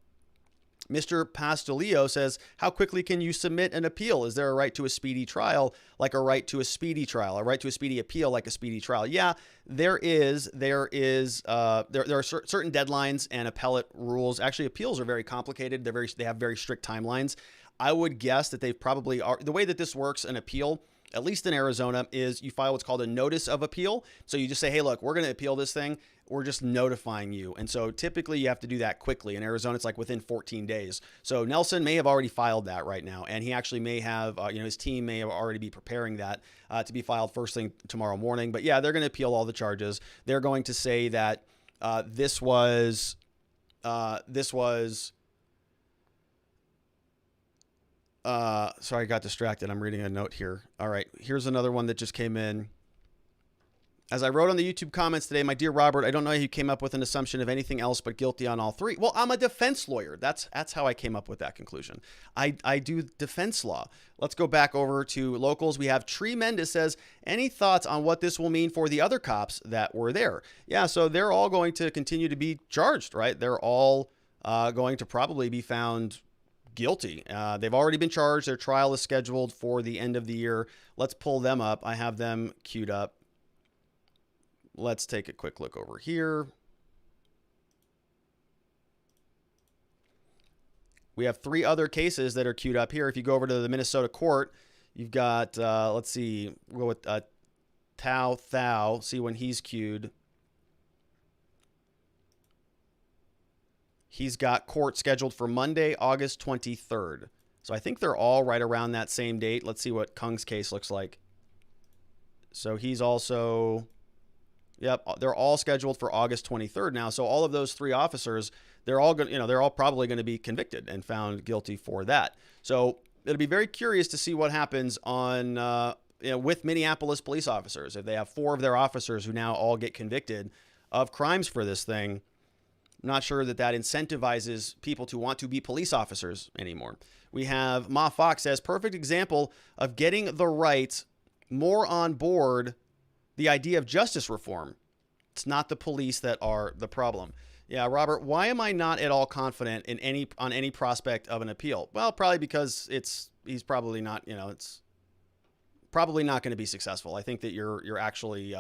Mr. Pastelio says, how quickly can you submit an appeal? Is there a right to a speedy trial like a right to a speedy trial, a right to a speedy appeal like a speedy trial? Yeah, there is. There are certain deadlines and appellate rules. Actually, appeals are very complicated. They have very strict timelines. I would guess that they probably are. The way that this works, an appeal, at least in Arizona, is you file what's called a notice of appeal. So you just say, hey, look, we're going to appeal this thing. We're just notifying you. And so typically you have to do that quickly. In Arizona, it's like within 14 days. So Nelson may have already filed that right now. And he actually may have, his team may have already be preparing that to be filed first thing tomorrow morning. But yeah, they're going to appeal all the charges. They're going to say that this was sorry, I got distracted. I'm reading a note here. All right, here's another one that just came in. As I wrote on the YouTube comments today, my dear Robert, I don't know how you came up with an assumption of anything else but guilty on all three. Well, I'm a defense lawyer. That's how I came up with that conclusion. I do defense law. Let's go back over to locals. We have Tree Mendez says, any thoughts on what this will mean for the other cops that were there? Yeah, so they're all going to continue to be charged, right? They're all going to probably be found guilty. They've already been charged. Their trial is scheduled for the end of the year. Let's pull them up. I have them queued up. Let's take a quick look over here. We have 3 other cases that are queued up here. If you go over to the Minnesota court, you've got, let's see, we'll go with Tao Thao, see when he's queued. He's got court scheduled for Monday, August 23rd. So I think they're all right around that same date. Let's see what Kung's case looks like. So he's also... Yep, they're all scheduled for August 23rd now. So all of those 3 officers, they're all going, they're all probably going to be convicted and found guilty for that. So it'll be very curious to see what happens on with Minneapolis police officers. If they have 4 of their officers who now all get convicted of crimes for this thing, I'm not sure that incentivizes people to want to be police officers anymore. We have Ma Fox says, perfect example of getting the right more on board the idea of justice reform. It's not the police that are the problem. Yeah, Robert, why am I not at all confident in any prospect of an appeal? Well, probably because he's probably not, it's probably not going to be successful. I think that you're actually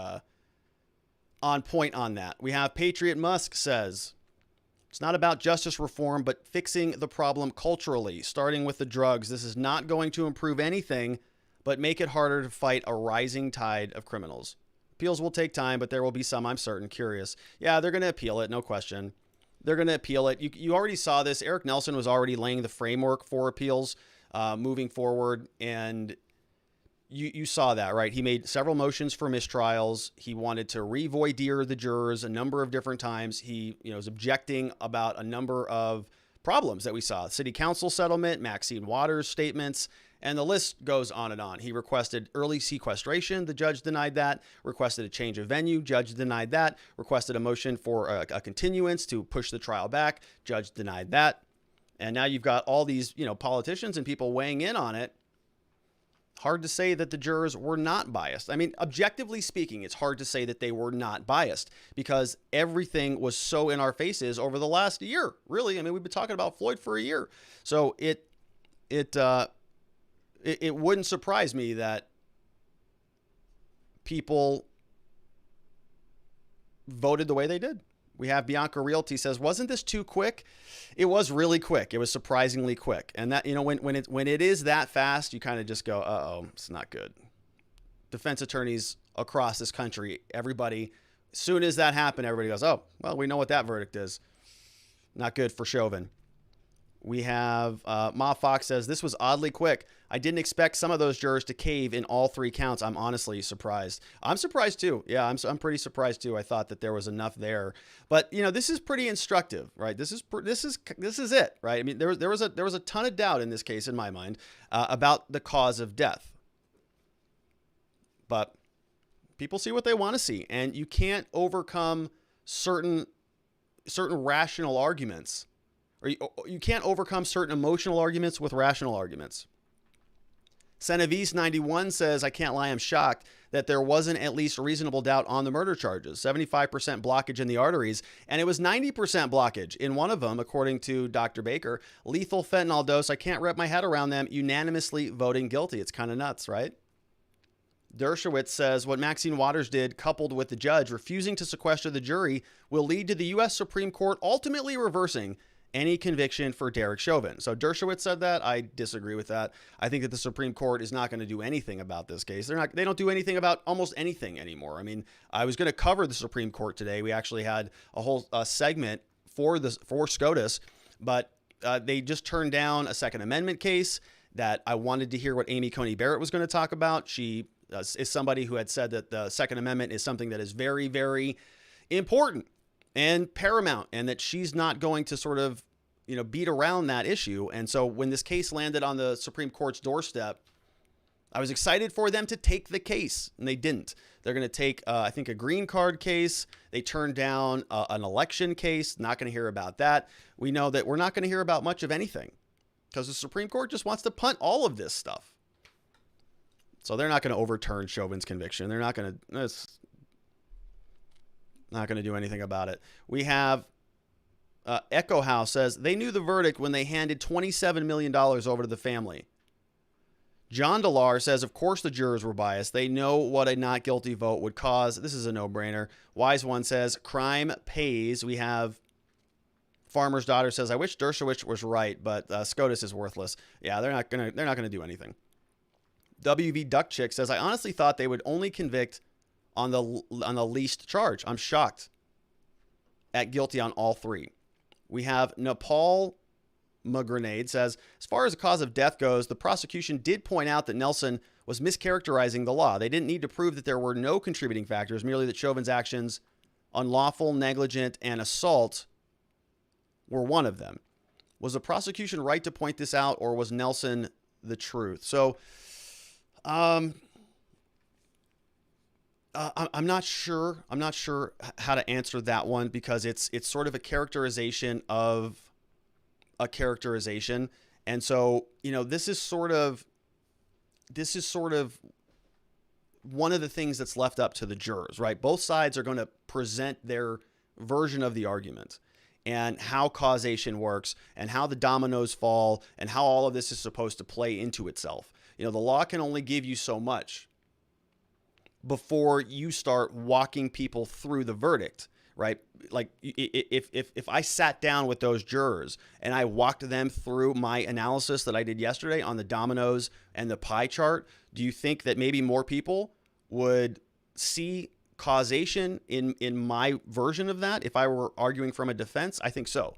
on point on that. We have Patriot Musk says, it's not about justice reform, but fixing the problem culturally, starting with the drugs. This is not going to improve anything, but make it harder to fight a rising tide of criminals. Appeals will take time, but there will be some, I'm certain. Curious. Yeah, they're going to appeal it, no question. They're going to appeal it. You already saw this. Eric Nelson was already laying the framework for appeals moving forward, and you saw that, right? He made several motions for mistrials. He wanted to revoir dire the jurors a number of different times. He was objecting about a number of problems that we saw. City council settlement, Maxine Waters' statements, and the list goes on and on. He requested early sequestration. The judge denied that. Requested a change of venue. Judge denied that. Requested a motion for a continuance to push the trial back. Judge denied that. And now you've got all these, politicians and people weighing in on it. Hard to say that the jurors were not biased. I mean, objectively speaking, it's hard to say that they were not biased because everything was so in our faces over the last year. Really, I mean, we've been talking about Floyd for a year. So it wouldn't surprise me that people voted the way they did. We have Bianca Realty says, wasn't this too quick? It was really quick. It was surprisingly quick. And that, when it is that fast, you kind of just go, uh-oh, it's not good. Defense attorneys across this country, everybody, as soon as that happened, everybody goes, oh, well, we know what that verdict is. Not good for Chauvin. We have Ma Fox says, this was oddly quick. I didn't expect some of those jurors to cave in all three counts. I'm honestly surprised. I'm surprised too. Yeah, I'm pretty surprised too. I thought that there was enough there. But, this is pretty instructive, right? This is it, right? I mean, there was a ton of doubt in this case in my mind about the cause of death. But people see what they want to see, and you can't overcome certain rational arguments. Or you can't overcome certain emotional arguments with rational arguments. Senevis 91 says, I can't lie, I'm shocked that there wasn't at least reasonable doubt on the murder charges. 75% blockage in the arteries, and it was 90% blockage in one of them, according to Dr. Baker. Lethal fentanyl dose, I can't wrap my head around them unanimously voting guilty. It's kind of nuts, right? Dershowitz says, what Maxine Waters did, coupled with the judge refusing to sequester the jury, will lead to the U.S. Supreme Court ultimately reversing any conviction for Derek Chauvin. So Dershowitz said that. I disagree with that. I think that the Supreme Court is not going to do anything about this case. They don't do anything about almost anything anymore. I mean, I was going to cover the Supreme Court today. We actually had a whole segment for SCOTUS, but they just turned down a Second Amendment case that I wanted to hear what Amy Coney Barrett was going to talk about. She is somebody who had said that the Second Amendment is something that is very, very important and paramount, and that she's not going to sort of, beat around that issue. And so when this case landed on the Supreme Court's doorstep, I was excited for them to take the case, and they didn't. They're going to take, I think, a green card case. They turned down an election case. Not going to hear about that. We know that we're not going to hear about much of anything because the Supreme Court just wants to punt all of this stuff. So they're not going to overturn Chauvin's conviction. They're not going to do anything about it. We have Echo House says they knew the verdict when they handed $27 million over to the family. John Delar says, of course the jurors were biased. They know what a not guilty vote would cause. This is a no-brainer. Wise One says, crime pays. We have Farmer's Daughter says, I wish Dershowitz was right, but SCOTUS is worthless. Yeah, they're not gonna do anything. WV Duck Chick says, I honestly thought they would only convict on the least charge. I'm shocked at guilty on all three. We have Nepal McGrenade says, as far as the cause of death goes, the prosecution did point out that Nelson was mischaracterizing the law. They didn't need to prove that there were no contributing factors, merely that Chauvin's actions, unlawful, negligent, and assault, were one of them. Was the prosecution right to point this out, or was Nelson the truth? So, I'm not sure. I'm not sure how to answer that one because it's sort of a characterization of a characterization, And so, this is sort of one of the things that's left up to the jurors, right? Both sides are going to present their version of the argument and how causation works and how the dominoes fall and how all of this is supposed to play into itself. The law can only give you so much before you start walking people through the verdict, right? Like if I sat down with those jurors and I walked them through my analysis that I did yesterday on the dominoes and the pie chart, do you think that maybe more people would see causation in my version of that if I were arguing from a defense? I think so,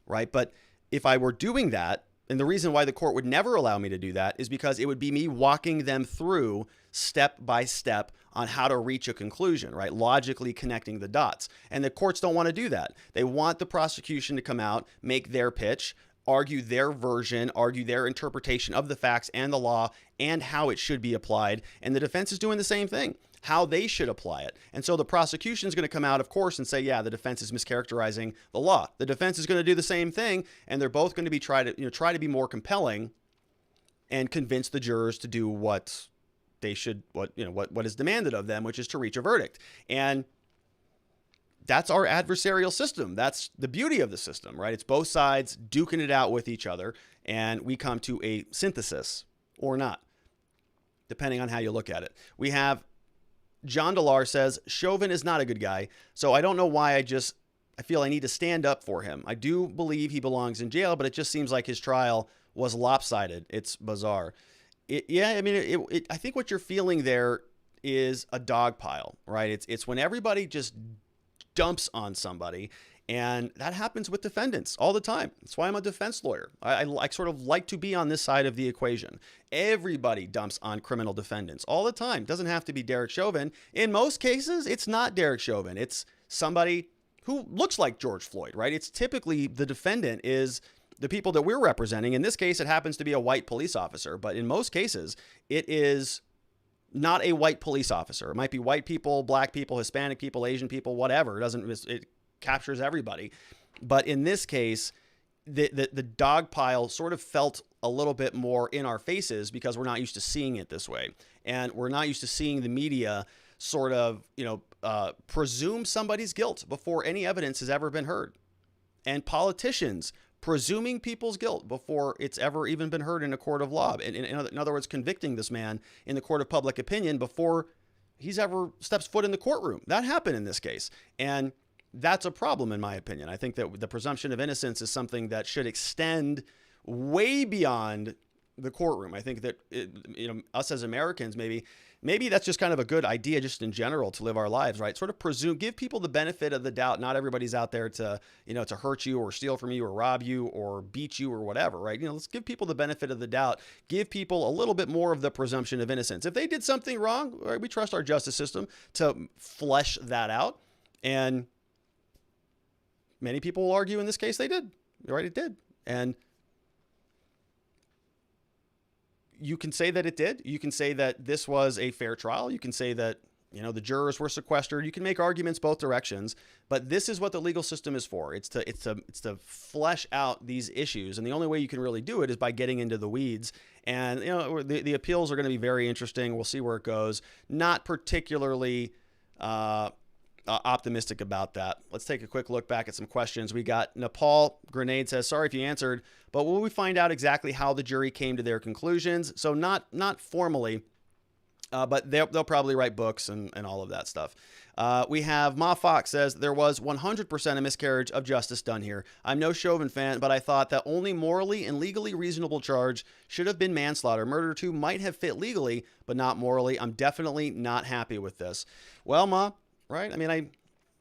right? But if I were doing that, and the reason why the court would never allow me to do that is because it would be me walking them through step by step on how to reach a conclusion, right? Logically connecting the dots. And the courts don't want to do that. They want the prosecution to come out, make their pitch, argue their version, argue their interpretation of the facts and the law and how it should be applied. And the defense is doing the same thing, how they should apply it. And so the prosecution is going to come out, of course, and say, yeah, the defense is mischaracterizing the law. The defense is going to do the same thing, and they're both going to be try to be more compelling and convince the jurors to do what they should, what is demanded of them, which is to reach a verdict. And that's our adversarial system. That's the beauty of the system, right? It's both sides duking it out with each other, and we come to a synthesis or not, depending on how you look at it. We have John Delar says, Chauvin is not a good guy, so I don't know why I feel I need to stand up for him. I do believe he belongs in jail, but it just seems like his trial was lopsided. It's bizarre. I think what you're feeling there is a dog pile, right? It's when everybody just dumps on somebody, and that happens with defendants all the time. That's why I'm a defense lawyer. I sort of like to be on this side of the equation. Everybody dumps on criminal defendants all the time. It doesn't have to be Derek Chauvin. In most cases, it's not Derek Chauvin. It's somebody who looks like George Floyd, right? It's typically the defendant is the people that we're representing. In this case, it happens to be a white police officer, but in most cases, it is not a white police officer. It might be white people, black people, Hispanic people, Asian people, whatever. It captures everybody. But in this case, the dog pile sort of felt a little bit more in our faces because we're not used to seeing it this way. And we're not used to seeing the media sort of, presume somebody's guilt before any evidence has ever been heard. And politicians presuming people's guilt before it's ever even been heard in a court of law. In other words, convicting this man in the court of public opinion before he's ever steps foot in the courtroom. That happened in this case. And that's a problem, in my opinion. I think that the presumption of innocence is something that should extend way beyond the courtroom. I think that, us as Americans, maybe that's just kind of a good idea just in general to live our lives, right? Sort of give people the benefit of the doubt. Not everybody's out there to hurt you or steal from you or rob you or beat you or whatever, right? Let's give people the benefit of the doubt. Give people a little bit more of the presumption of innocence. If they did something wrong, right, we trust our justice system to flesh that out. And many people will argue in this case they did, right? It did. And you can say that it did. You can say that this was a fair trial. You can say that, the jurors were sequestered. You can make arguments both directions, but this is what the legal system is for. It's to flesh out these issues. And the only way you can really do it is by getting into the weeds. And, the appeals are going to be very interesting. We'll see where it goes. Not particularly, optimistic about that. Let's take a quick look back at some questions. We got Nepal Grenade says, sorry if you answered, but will we find out exactly how the jury came to their conclusions? So not formally, but they'll probably write books and all of that stuff. We have Ma Fox says, there was 100% a miscarriage of justice done here. I'm no Chauvin fan, but I thought that only morally and legally reasonable charge should have been manslaughter. Murder too might have fit legally, but not morally. I'm definitely not happy with this. Well, Ma, right? I mean,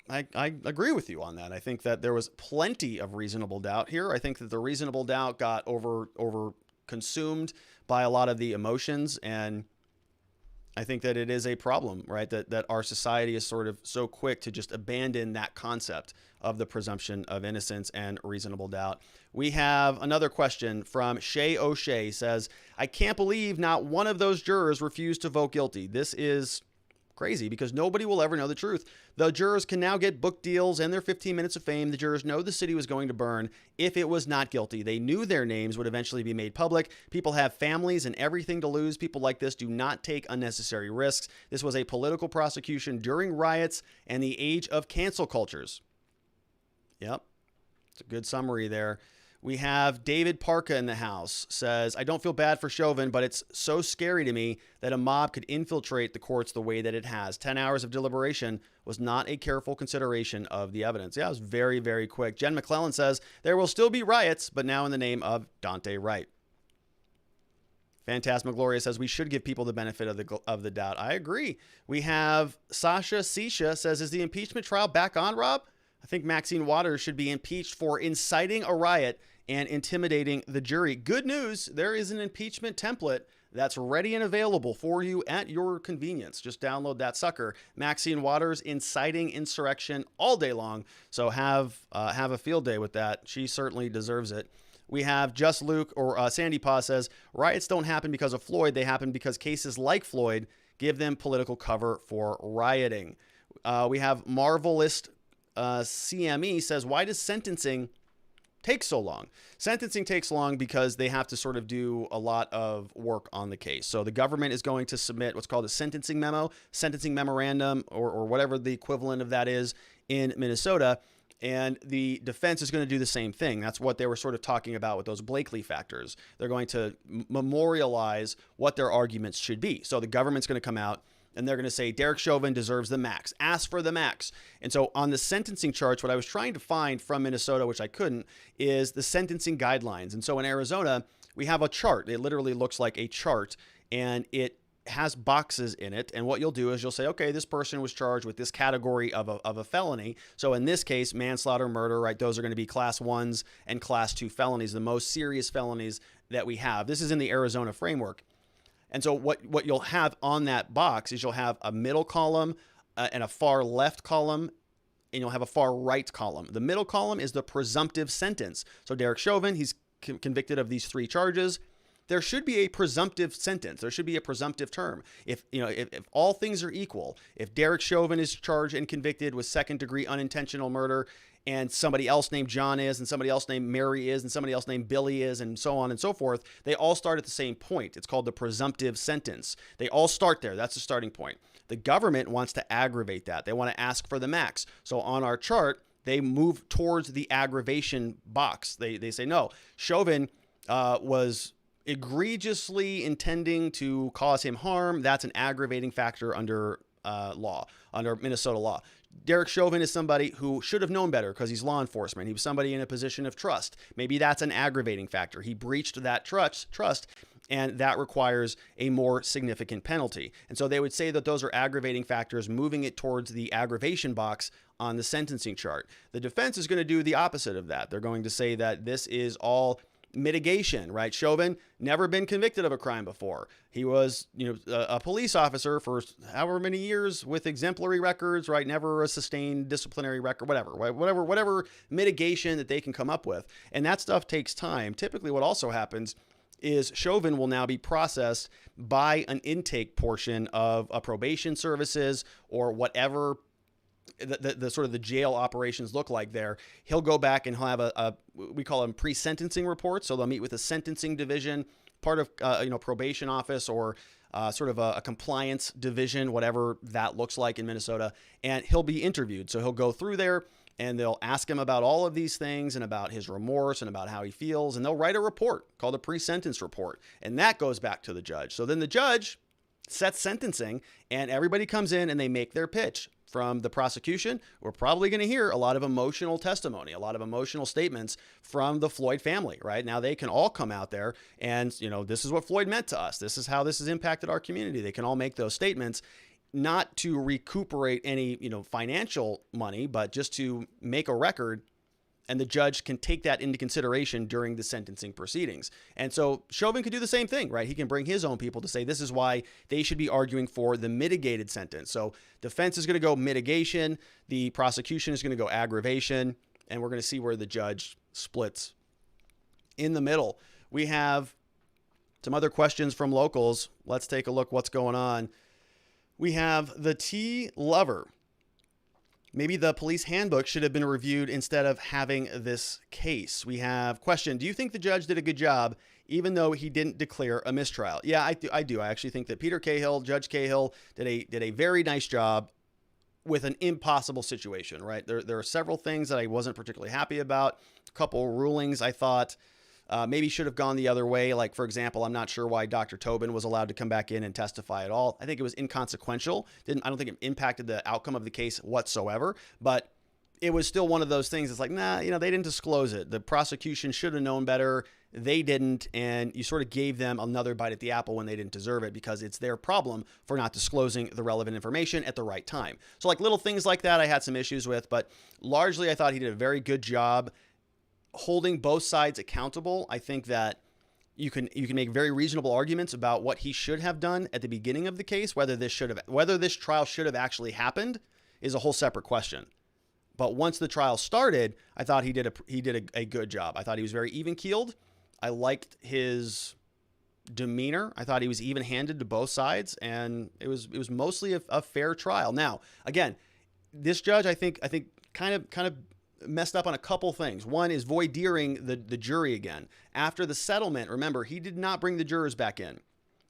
I agree with you on that. I think that there was plenty of reasonable doubt here. I think that the reasonable doubt got over consumed by a lot of the emotions, and I think that it is a problem, right? That our society is sort of so quick to just abandon that concept of the presumption of innocence and reasonable doubt. We have another question from Shay O'Shea says, I can't believe not one of those jurors refused to vote guilty. This is crazy because nobody will ever know the truth. The jurors can now get book deals and their 15 minutes of fame. The jurors know the city was going to burn if it was not guilty. They knew their names would eventually be made public. People have families and everything to lose. People like this do not take unnecessary risks. This was a political prosecution during riots and the age of cancel cultures. Yep. It's a good summary there. We have David Parka in the house, says, I don't feel bad for Chauvin, but it's so scary to me that a mob could infiltrate the courts the way that it has. 10 hours of deliberation was not a careful consideration of the evidence. Yeah, it was very, very quick. Jen McClellan says, there will still be riots, but now in the name of Dante Wright. Phantasmagloria says we should give people the benefit of the doubt. I agree. We have Sasha Sisha says, is the impeachment trial back on, Rob? I think Maxine Waters should be impeached for inciting a riot and intimidating the jury. Good news, there is an impeachment template that's ready and available for you at your convenience. Just download that sucker. Maxine Waters inciting insurrection all day long. So have a field day with that. She certainly deserves it. We have Just Luke, or Sandy Paw says, riots don't happen because of Floyd. They happen because cases like Floyd give them political cover for rioting. We have Marvelist CME says, why does sentencing take so long? Sentencing takes long because they have to sort of do a lot of work on the case. So the government is going to submit what's called a sentencing memo, sentencing memorandum, or whatever the equivalent of that is in Minnesota. And the defense is going to do the same thing. That's what they were sort of talking about with those Blakely factors. They're going to memorialize what their arguments should be. So the government's going to come out and they're going to say Derek Chauvin deserves the max. Ask for the max. And so on the sentencing charts, what I was trying to find from Minnesota, which I couldn't, is the sentencing guidelines. And so in Arizona, we have a chart. It literally looks like a chart, and it has boxes in it. And what you'll do is you'll say, okay, this person was charged with this category of a felony. So in this case, manslaughter, murder, right? Those are going to be class 1s and class 2 felonies, the most serious felonies that we have. This is in the Arizona framework. And so what you'll have on that box is you'll have a middle column and a far left column, and you'll have a far right column. The middle column is the presumptive sentence. So Derek Chauvin, he's convicted of these 3 charges. There should be a presumptive sentence. There should be a presumptive term. If all things are equal, if Derek Chauvin is charged and convicted with second-degree unintentional murder, and somebody else named John is, and somebody else named Mary is, and somebody else named Billy is, and so on and so forth, they all start at the same point. It's called the presumptive sentence. They all start there. That's the starting point. The government wants to aggravate that. They want to ask for the max. So on our chart, they move towards the aggravation box. They say, no, Chauvin was egregiously intending to cause him harm. That's an aggravating factor under under Minnesota law. Derek Chauvin is somebody who should have known better because he's law enforcement. He was somebody in a position of trust. Maybe that's an aggravating factor. He breached that trust, and that requires a more significant penalty. And so they would say that those are aggravating factors, moving it towards the aggravation box on the sentencing chart. The defense is going to do the opposite of that. They're going to say that this is all mitigation, right? Chauvin never been convicted of a crime before. He was, a police officer for however many years with exemplary records, right? Never a sustained disciplinary record, whatever mitigation that they can come up with. And that stuff takes time. Typically what also happens is Chauvin will now be processed by an intake portion of a probation services or whatever the sort of the jail operations look like there. He'll go back and he'll have we call them pre-sentencing reports. So they'll meet with a sentencing division, part of, probation office, or sort of a compliance division, whatever that looks like in Minnesota. And he'll be interviewed. So he'll go through there and they'll ask him about all of these things and about his remorse and about how he feels. And they'll write a report called a pre-sentence report. And that goes back to the judge. So then the judge sets sentencing and everybody comes in and they make their pitch. From the prosecution, we're probably going to hear a lot of emotional testimony, a lot of emotional statements from the Floyd family, right? Now they can all come out there and, this is what Floyd meant to us. This is how this has impacted our community. They can all make those statements, not to recuperate any, financial money, but just to make a record. And the judge can take that into consideration during the sentencing proceedings. And so Chauvin could do the same thing, right? He can bring his own people to say this is why they should be arguing for the mitigated sentence. So defense is going to go mitigation. The prosecution is going to go aggravation. And we're going to see where the judge splits. In the middle, we have some other questions from locals. Let's take a look what's going on. We have the T lover. Maybe the police handbook should have been reviewed instead of having this case. We have question. Do you think the judge did a good job even though he didn't declare a mistrial? Yeah, I do. I actually think that Judge Cahill did a very nice job with an impossible situation, right? There are several things that I wasn't particularly happy about. A couple rulings I thought maybe should have gone the other way. Like, for example, I'm not sure why Dr. Tobin was allowed to come back in and testify at all. I think it was inconsequential. I don't think it impacted the outcome of the case whatsoever, but it was still one of those things. It's like, nah, they didn't disclose it. The prosecution should have known better. They didn't. And you sort of gave them another bite at the apple when they didn't deserve it, because it's their problem for not disclosing the relevant information at the right time. So like little things like that, I had some issues with, but largely I thought he did a very good job holding both sides accountable. I think that you can make very reasonable arguments about what he should have done at the beginning of the case. Whether this trial should have actually happened is a whole separate question. But once the trial started, I thought he did a good job. I thought he was very even-keeled. I liked his demeanor. I thought he was even-handed to both sides, and it was mostly a fair trial. Now, again, this judge, I think kind of messed up on a couple things. One is voideering the jury again. After the settlement, remember, he did not bring the jurors back in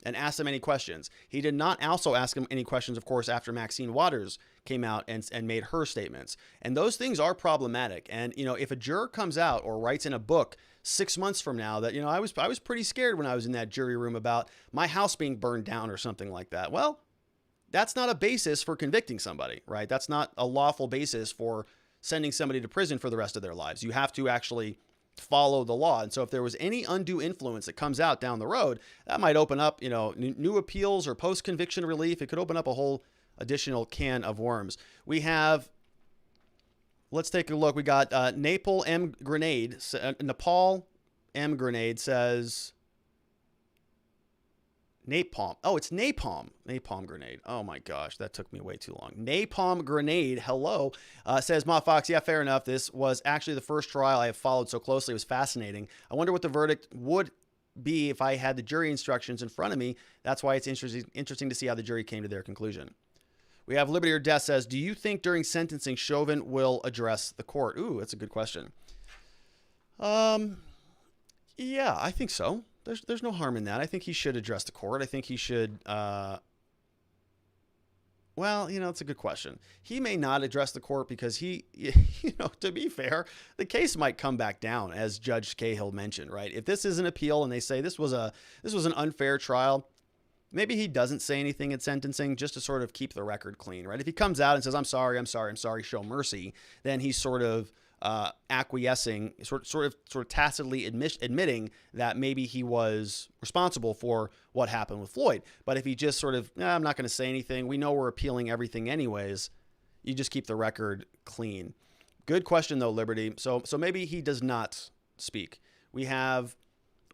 and ask them any questions. He did not also ask them any questions, of course, after Maxine Waters came out and made her statements. And those things are problematic. And, if a juror comes out or writes in a book 6 months from now that, I was pretty scared when I was in that jury room about my house being burned down or something like that. Well, that's not a basis for convicting somebody, right? That's not a lawful basis for sending somebody to prison for the rest of their lives. You have to actually follow the law. And so if there was any undue influence that comes out down the road, that might open up, new appeals or post-conviction relief. It could open up a whole additional can of worms. Let's take a look. We got Nepal M. Grenade says napalm. Oh, it's napalm. Napalm grenade. Oh my gosh, that took me way too long. Napalm grenade. Hello. Says Ma Fox. Yeah, fair enough. This was actually the first trial I have followed so closely. It was fascinating. I wonder what the verdict would be if I had the jury instructions in front of me. That's why it's interesting to see how the jury came to their conclusion. We have Liberty or Death says, do you think during sentencing Chauvin will address the court? Ooh, that's a good question. Yeah, I think so. There's no harm in that. I think he should address the court. I think he should, it's a good question. He may not address the court because to be fair, the case might come back down, as Judge Cahill mentioned, right? If this is an appeal and they say this was an unfair trial, maybe he doesn't say anything at sentencing just to sort of keep the record clean, right? If he comes out and says, I'm sorry, show mercy, then he's sort of acquiescing, sort of tacitly admitting that maybe he was responsible for what happened with Floyd. But if he just sort of, I'm not going to say anything, we know we're appealing everything anyways, you just keep the record clean. Good question though, Liberty. So maybe he does not speak. We have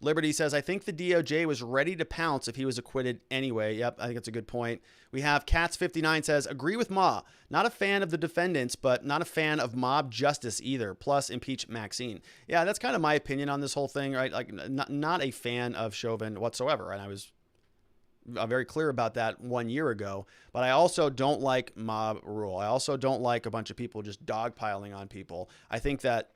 Liberty says, I think the DOJ was ready to pounce if he was acquitted anyway. Yep, I think that's a good point. We have Cats59 says, agree with Ma. Not a fan of the defendants, but not a fan of mob justice either. Plus, impeach Maxine. Yeah, that's kind of my opinion on this whole thing, right? Like, not a fan of Chauvin whatsoever. And I was very clear about that 1 year ago. But I also don't like mob rule. I also don't like a bunch of people just dogpiling on people. I think that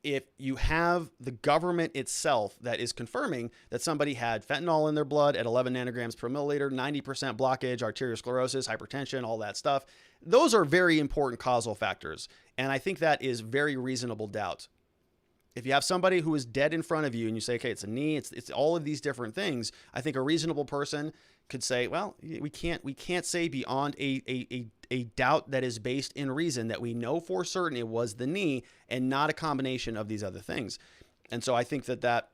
if you have the government itself that is confirming that somebody had fentanyl in their blood at 11 nanograms per milliliter, 90% blockage, arteriosclerosis, hypertension, all that stuff, those are very important causal factors. And I think that is very reasonable doubt. If you have somebody who is dead in front of you and you say, okay, it's a knee, it's all of these different things, I think a reasonable person could say, well, we can't say beyond a doubt that is based in reason that we know for certain it was the knee and not a combination of these other things. And so I think that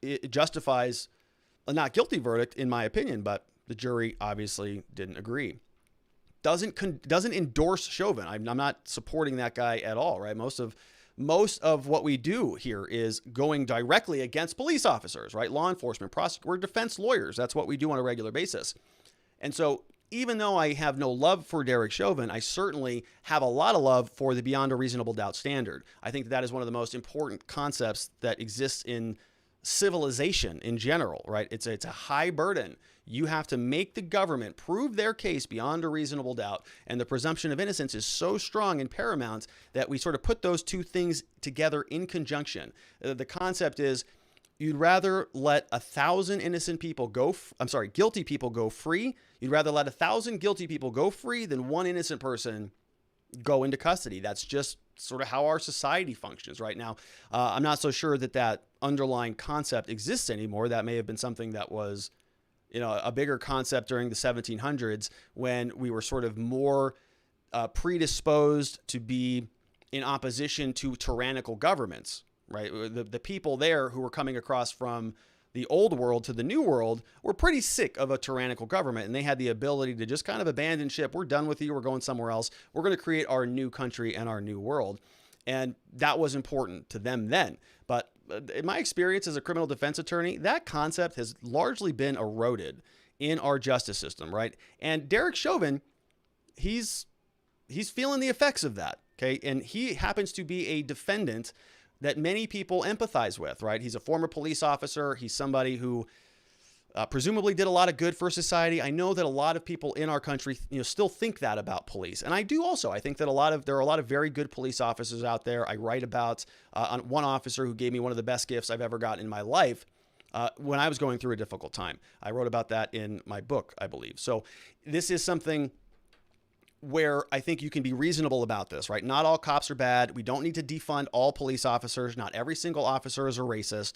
it justifies a not guilty verdict in my opinion, but the jury obviously didn't agree. Doesn't endorse Chauvin. I'm not supporting that guy at all, right? Most of what we do here is going directly against police officers, right? Law enforcement, we're defense lawyers. That's what we do on a regular basis. And so even though I have no love for Derek Chauvin, I certainly have a lot of love for the beyond a reasonable doubt standard. I think that is one of the most important concepts that exists in civilization in general, right? It's a high burden. You have to make the government prove their case beyond a reasonable doubt. And the presumption of innocence is so strong and paramount that we sort of put those two things together in conjunction. The concept is you'd rather let 1,000 innocent people guilty people go free. You'd rather let 1,000 guilty people go free than one innocent person go into custody. That's just sort of how our society functions right now. I'm not so sure that underlying concept exists anymore. That may have been something that was, a bigger concept during the 1700s when we were sort of more predisposed to be in opposition to tyrannical governments, right? The people there who were coming across from the old world to the new world were pretty sick of a tyrannical government, and they had the ability to just kind of abandon ship. We're done with you. We're going somewhere else. We're going to create our new country and our new world. And that was important to them then. But in my experience as a criminal defense attorney, that concept has largely been eroded in our justice system, right? And Derek Chauvin, he's feeling the effects of that, okay? And he happens to be a defendant that many people empathize with, right? He's a former police officer. He's somebody who presumably did a lot of good for society. I know that a lot of people in our country, still think that about police. And I do also. I think that there are a lot of very good police officers out there. I write about on one officer who gave me one of the best gifts I've ever gotten in my life when I was going through a difficult time. I wrote about that in my book, I believe. So this is something where I think you can be reasonable about this, right? Not all cops are bad. We don't need to defund all police officers. Not every single officer is a racist.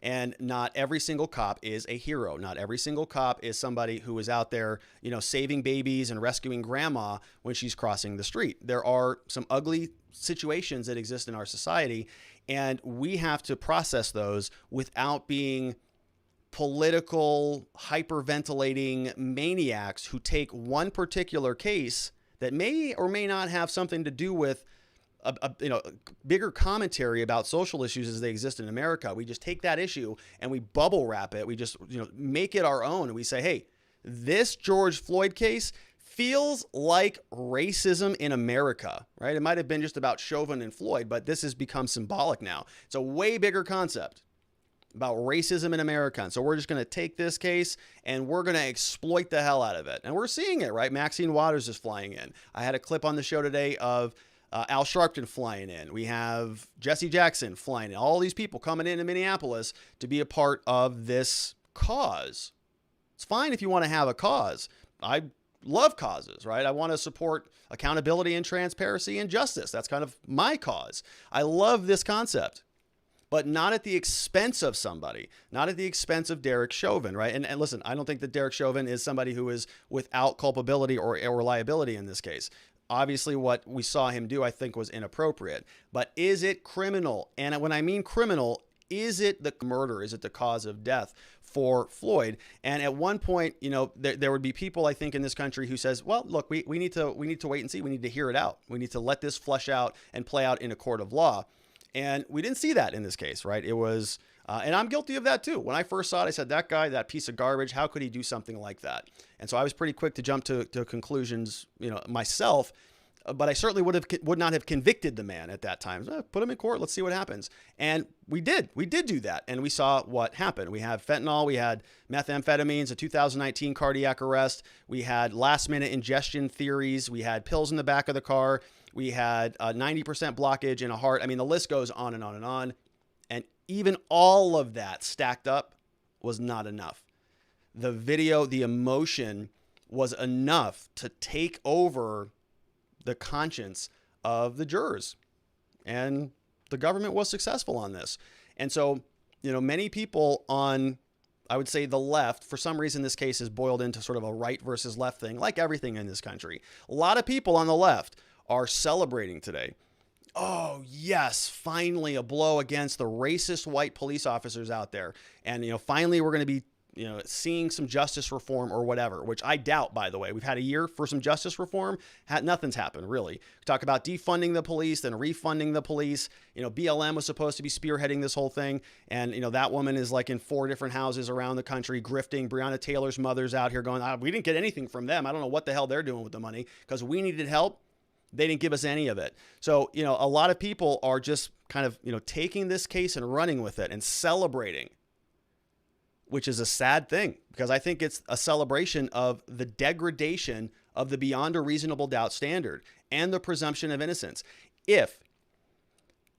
And not every single cop is a hero. Not every single cop is somebody who is out there, saving babies and rescuing grandma when she's crossing the street. There are some ugly situations that exist in our society, and we have to process those without being political, hyperventilating maniacs who take one particular case that may or may not have something to do with a bigger commentary about social issues as they exist in America. We just take that issue and we bubble wrap it. We just, make it our own. And we say, hey, this George Floyd case feels like racism in America, right? It might have been just about Chauvin and Floyd, but this has become symbolic now. It's a way bigger concept about racism in America. And so we're just going to take this case and we're going to exploit the hell out of it. And we're seeing it, right? Maxine Waters is flying in. I had a clip on the show today of Al Sharpton flying in. We have Jesse Jackson flying in. All these people coming into Minneapolis to be a part of this cause. It's fine if you want to have a cause. I love causes, right? I want to support accountability and transparency and justice. That's kind of my cause. I love this concept, but not at the expense of somebody, not at the expense of Derek Chauvin, right? And listen, I don't think that Derek Chauvin is somebody who is without culpability or liability in this case. Obviously, what we saw him do, I think, was inappropriate. But is it criminal? And when I mean criminal, is it the murder? Is it the cause of death for Floyd? And at one point, there would be people, I think, in this country who says, well, look, we need to wait and see. We need to hear it out. We need to let this flesh out and play out in a court of law. And we didn't see that in this case, right? It was, and I'm guilty of that too. When I first saw it, I said, that guy, that piece of garbage, how could he do something like that? And so I was pretty quick to jump to conclusions, myself, but I certainly would not have convicted the man at that time. Put him in court. Let's see what happens. And we did do that. And we saw what happened. We had fentanyl, we had methamphetamines, a 2019 cardiac arrest. We had last minute ingestion theories. We had pills in the back of the car. We had 90% blockage in a heart. I mean, the list goes on and on and on. And even all of that stacked up was not enough. The video, the emotion was enough to take over the conscience of the jurors. And the government was successful on this. And so, many people on, I would say, the left, for some reason, this case is boiled into sort of a right versus left thing, like everything in this country. A lot of people on the left are celebrating today. Oh, yes, finally a blow against the racist white police officers out there. And, finally we're going to be, seeing some justice reform or whatever, which I doubt, by the way. We've had a year for some justice reform. Nothing's happened, really. Talk about defunding the police, then refunding the police. BLM was supposed to be spearheading this whole thing. And, that woman is like in 4 different houses around the country grifting. Breonna Taylor's mother's out here going, we didn't get anything from them. I don't know what the hell they're doing with the money because we needed help. They didn't give us any of it. So, a lot of people are just kind of, taking this case and running with it and celebrating which is a sad thing because I think it's a celebration of the degradation of the beyond a reasonable doubt standard and the presumption of innocence. If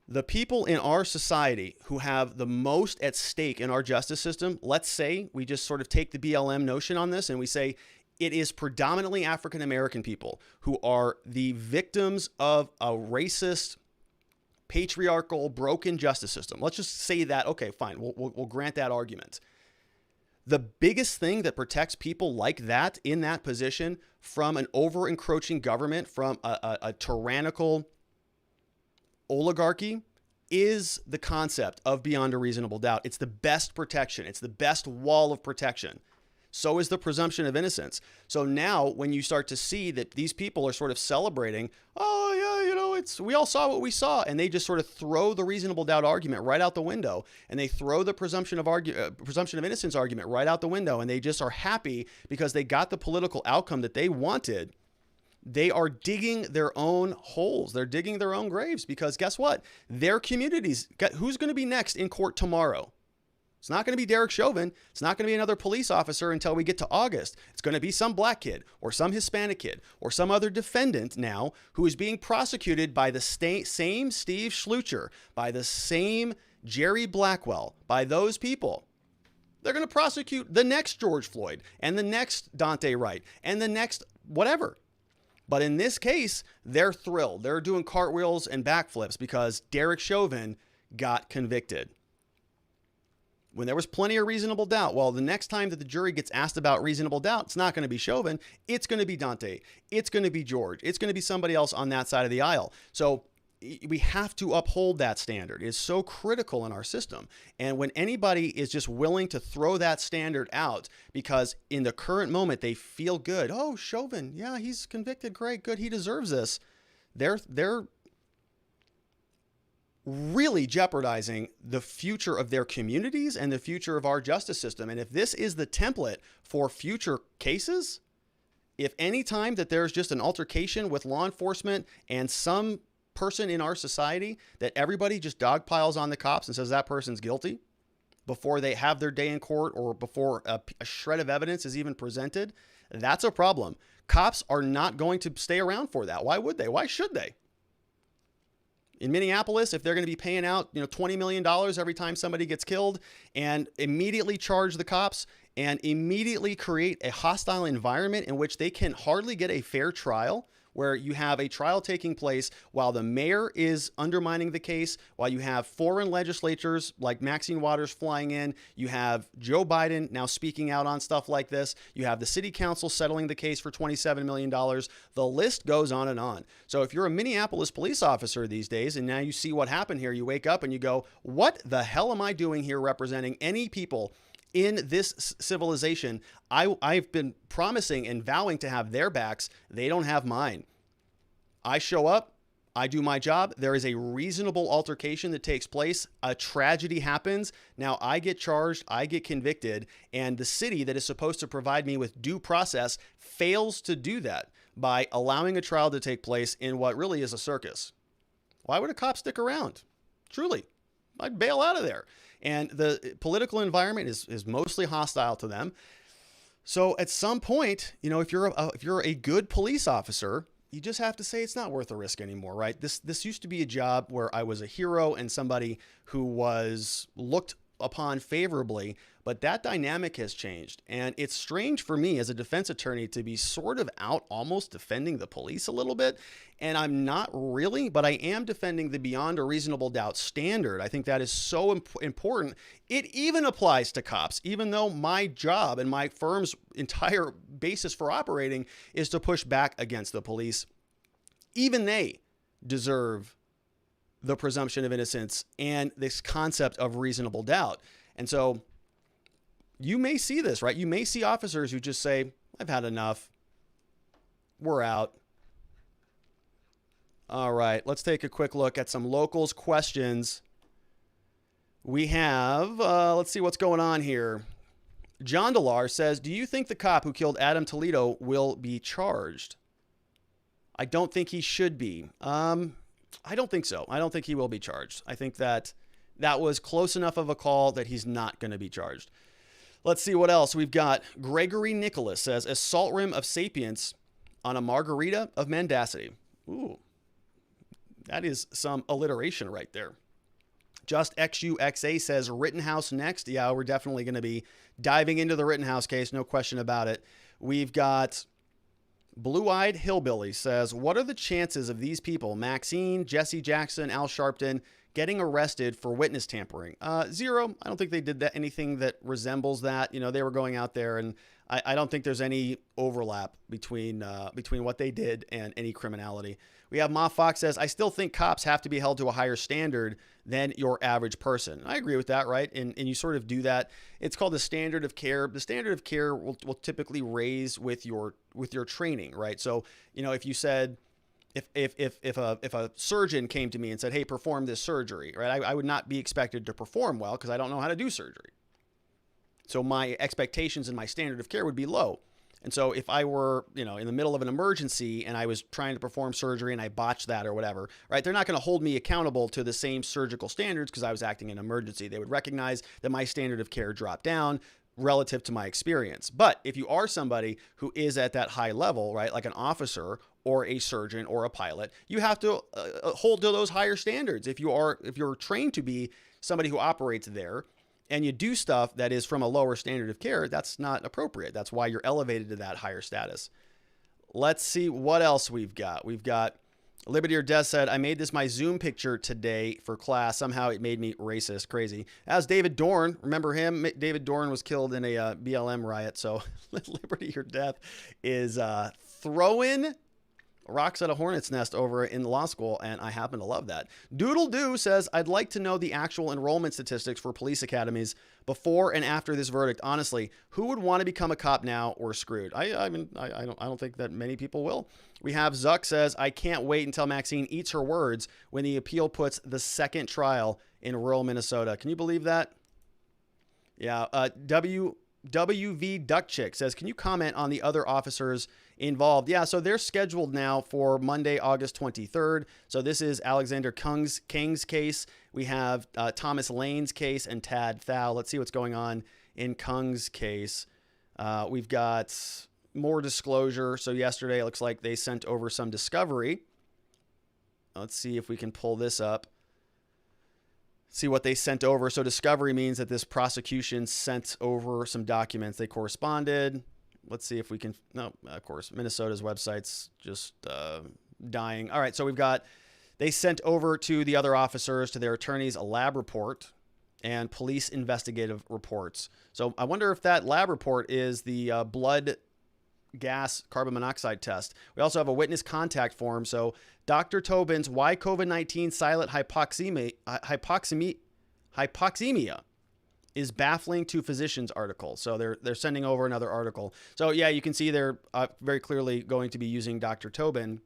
the people in our society who have the most at stake in our justice system, let's say we just sort of take the BLM notion on this and we say it is predominantly African-American people who are the victims of a racist, patriarchal, broken justice system. Let's just say that, okay, fine, we'll grant that argument. The biggest thing that protects people like that in that position from an over-encroaching government, from a tyrannical oligarchy, is the concept of beyond a reasonable doubt. It's the best protection. It's the best wall of protection. So is the presumption of innocence. So now when you start to see that these people are sort of celebrating, oh yeah, you know, we all saw what we saw, and they just sort of throw the reasonable doubt argument right out the window, and they throw the presumption of innocence argument right out the window, and they just are happy because they got the political outcome that they wanted. They are digging their own holes. They're digging their own graves because guess what? Their communities, who's going to be next in court tomorrow? It's not going to be Derek Chauvin. It's not going to be another police officer until we get to August. It's going to be some black kid or some Hispanic kid or some other defendant now who is being prosecuted by the same Steve Schlucher, by the same Jerry Blackwell, by those people. They're going to prosecute the next George Floyd and the next Dante Wright and the next whatever. But in this case, they're thrilled. They're doing cartwheels and backflips because Derek Chauvin got convicted. When there was plenty of reasonable doubt, well, the next time that the jury gets asked about reasonable doubt, it's not going to be Chauvin. It's going to be Dante. It's going to be George. It's going to be somebody else on that side of the aisle. So we have to uphold that standard. It's so critical in our system. And when anybody is just willing to throw that standard out because in the current moment they feel good, oh, Chauvin, yeah, he's convicted, great, good, he deserves this. They're really jeopardizing the future of their communities and the future of our justice system. And if this is the template for future cases, if any time that there's just an altercation with law enforcement and some person in our society that everybody just dogpiles on the cops and says that person's guilty before they have their day in court or before a shred of evidence is even presented, that's a problem. Cops are not going to stay around for that. Why would they? Why should they? In Minneapolis, if they're going to be paying out, $20 million every time somebody gets killed and immediately charge the cops and immediately create a hostile environment in which they can hardly get a fair trial, where you have a trial taking place while the mayor is undermining the case, while you have foreign legislatures like Maxine Waters flying in, you have Joe Biden now speaking out on stuff like this, you have the city council settling the case for $27 million. The list goes on and on. So if you're a Minneapolis police officer these days and now you see what happened here, you wake up and you go, what the hell am I doing here representing any people in this civilization? I've been promising and vowing to have their backs. They don't have mine. I show up, I do my job. There is a reasonable altercation that takes place. A tragedy happens. Now I get charged, I get convicted, and the city that is supposed to provide me with due process fails to do that by allowing a trial to take place in what really is a circus. Why would a cop stick around? Truly, I'd bail out of there. And the political environment is mostly hostile to them. So at some point, if you're a good police officer, you just have to say it's not worth the risk anymore, right? This used to be a job where I was a hero and somebody who was looked upon favorably, but that dynamic has changed. And it's strange for me as a defense attorney to be sort of out almost defending the police a little bit. And I'm not really, but I am defending the beyond a reasonable doubt standard. I think that is so important. It even applies to cops, even though my job and my firm's entire basis for operating is to push back against the police. Even they deserve the presumption of innocence and this concept of reasonable doubt. And so you may see this, right? You may see officers who just say, I've had enough. We're out. All right, let's take a quick look at some locals questions. We have, let's see what's going on here. John Delar says, do you think the cop who killed Adam Toledo will be charged? I don't think he should be. I don't think so. I don't think he will be charged. I think that was close enough of a call that he's not going to be charged. Let's see what else. We've got Gregory Nicholas says, assault rim of sapience on a margarita of mendacity. Ooh, that is some alliteration right there. Just XUXA says Rittenhouse next. Yeah, we're definitely going to be diving into the Rittenhouse case. No question about it. We've got Blue-Eyed Hillbilly says, what are the chances of these people, Maxine, Jesse Jackson, Al Sharpton, getting arrested for witness tampering? 0. I don't think they did anything that resembles that. You know, they were going out there, and I don't think there's any overlap between what they did and any criminality. We have Ma Fox says, I still think cops have to be held to a higher standard than your average person. I agree with that, right? And you sort of do that. It's called the standard of care. The standard of care will typically raise with your training, right? So, you know, if you said, if a surgeon came to me and said, hey, perform this surgery, right? I would not be expected to perform well because I don't know how to do surgery. So my expectations and my standard of care would be low. And so if I were, you know, in the middle of an emergency and I was trying to perform surgery and I botched that or whatever, right? They're not going to hold me accountable to the same surgical standards because I was acting in an emergency. They would recognize that my standard of care dropped down relative to my experience. But if you are somebody who is at that high level, right, like an officer or a surgeon or a pilot, you have to hold to those higher standards. If you're trained to be somebody who operates there, and you do stuff that is from a lower standard of care, that's not appropriate. That's why you're elevated to that higher status. Let's see what else we've got. We've got Liberty or Death said, I made this my Zoom picture today for class. Somehow it made me racist. Crazy. As David Dorn, remember him? David Dorn was killed in a BLM riot. So Liberty or Death is throwing rocks at a hornet's nest over in law school, and I happen to love that. Doodle Doo says, I'd like to know the actual enrollment statistics for police academies before and after this verdict. Honestly, who would want to become a cop now or screwed? I don't think that many people will. We have Zuck says, I can't wait until Maxine eats her words when the appeal puts the second trial in rural Minnesota. Can you believe that? Yeah. WV Duck Chick says, can you comment on the other officers involved? Yeah, so they're scheduled now for Monday, August 23rd. So this is Alexander King's case. We have Thomas Lane's case and Tad Thao. Let's see what's going on in Kung's case. We've got more disclosure. So yesterday it looks like they sent over some discovery. Let's see if we can pull this up. See what they sent over. So discovery means that this prosecution sent over some documents. They corresponded. Let's see if we can. No, of course, Minnesota's website's just dying. All right, so they sent over to the other officers, to their attorneys, a lab report and police investigative reports. So I wonder if that lab report is the blood gas carbon monoxide test. We also have a witness contact form. So Dr. Tobin's Why COVID-19 Silent Hypoxemia is baffling to physicians article. So they're sending over another article. So yeah, you can see they're very clearly going to be using Dr. Tobin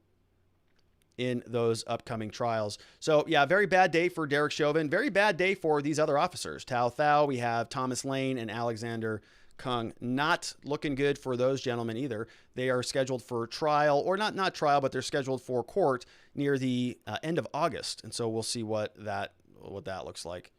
in those upcoming trials. So yeah, very bad day for Derek Chauvin. Very bad day for these other officers. Tao Thao, we have Thomas Lane and Alexander Kung. Not looking good for those gentlemen either. They are scheduled for trial, or not trial, but they're scheduled for court near the end of August. And so we'll see what that looks like.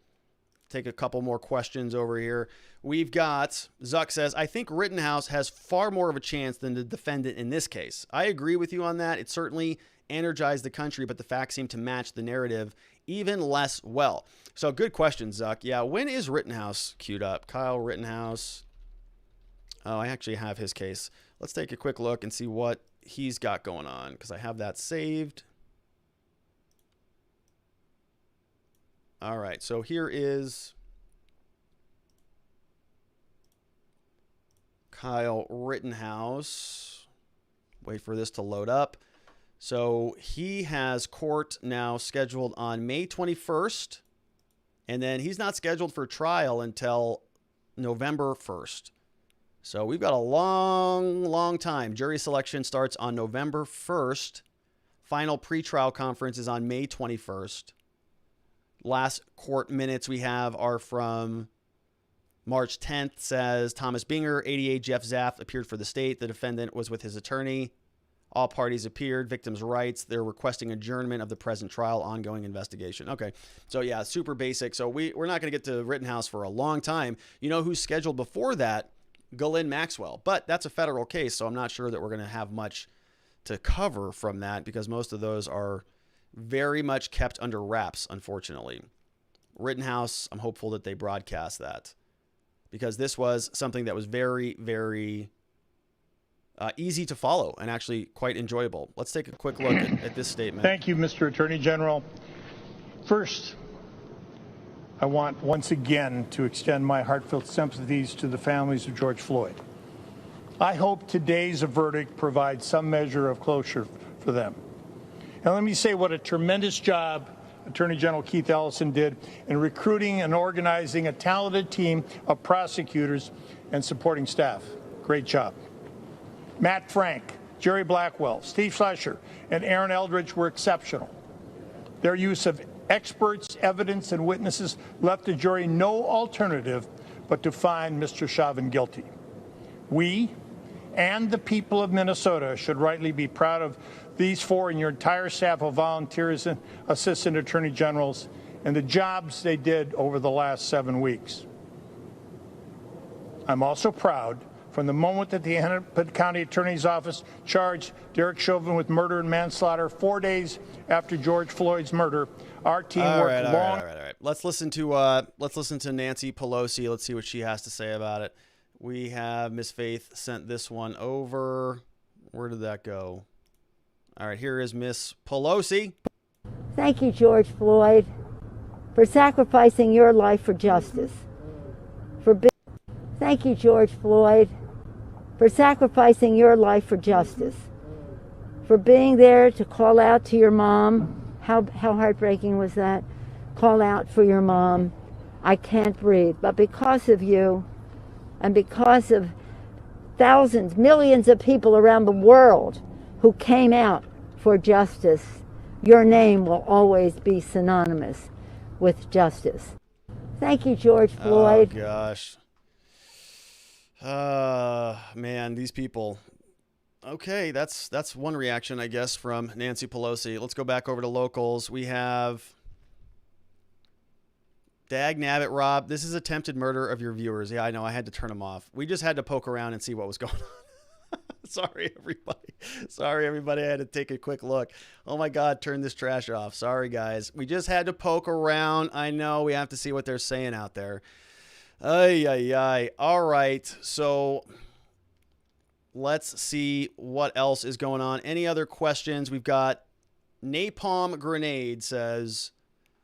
Take a couple more questions over here. We've got, Zuck says, I think Rittenhouse has far more of a chance than the defendant in this case. I agree with you on that. It certainly energized the country, but the facts seem to match the narrative even less well. So good question, Zuck. Yeah, when is Rittenhouse queued up? Kyle Rittenhouse. Oh, I actually have his case. Let's take a quick look and see what he's got going on, because I have that saved. All right, so here is Kyle Rittenhouse. Wait for this to load up. So he has court now scheduled on May 21st, and then he's not scheduled for trial until November 1st. So we've got a long time. Jury selection starts on November 1st. Final pretrial conference is on May 21st. Last court minutes we have are from March 10th. Says Thomas Binger, 88 Jeff Zaft appeared for the state. The defendant was with his attorney. All parties appeared, victims' rights. They're requesting adjournment of the present trial, ongoing investigation. Okay, so yeah, super basic. So we're not going to get to Rittenhouse for a long time. You know who's scheduled before that? Ghislaine Maxwell. But that's a federal case, so I'm not sure that we're going to have much to cover from that because most of those are very much kept under wraps, unfortunately. Rittenhouse, I'm hopeful that they broadcast that because this was something that was very, very easy to follow and actually quite enjoyable. Let's take a quick look at this statement.
Thank you, Mr. Attorney General. First, I want once again to extend my heartfelt sympathies to the families of George Floyd. I hope today's verdict provides some measure of closure for them. And let me say what a tremendous job Attorney General Keith Ellison did in recruiting and organizing a talented team of prosecutors and supporting staff. Great job. Matt Frank, Jerry Blackwell, Steve Schlescher, and Aaron Eldridge were exceptional. Their use of experts, evidence, and witnesses left the jury no alternative but to find Mr. Chauvin guilty. We and the people of Minnesota should rightly be proud of these four and your entire staff of volunteers and assistant attorney generals and the jobs they did over the last 7 weeks. I'm also proud from the moment that the Hennepin County Attorney's Office charged Derek Chauvin with murder and manslaughter 4 days after George Floyd's murder, our team worked long.
All right. Let's listen to Nancy Pelosi. Let's see what she has to say about it. We have Miss Faith sent this one over. Where did that go? All right, here is Miss Pelosi.
Thank you, George Floyd, for sacrificing your life for justice. Thank you, George Floyd, for sacrificing your life for justice. For being there to call out to your mom. How heartbreaking was that? Call out for your mom. I can't breathe. But because of you, and because of thousands, millions of people around the world who came out for justice, your name will always be synonymous with justice. Thank you, George Floyd.
Oh, gosh. Man, these people. Okay, that's one reaction, I guess, from Nancy Pelosi. Let's go back over to locals. We have Dag Nabbit, Rob. This is attempted murder of your viewers. Yeah, I know. I had to turn them off. We just had to poke around and see what was going on. Sorry, everybody. I had to take a quick look. Oh, my God. Turn this trash off. Sorry, guys. We just had to poke around. I know. We have to see what they're saying out there. Ay. All right. So let's see what else is going on. Any other questions? We've got Napalm Grenade says,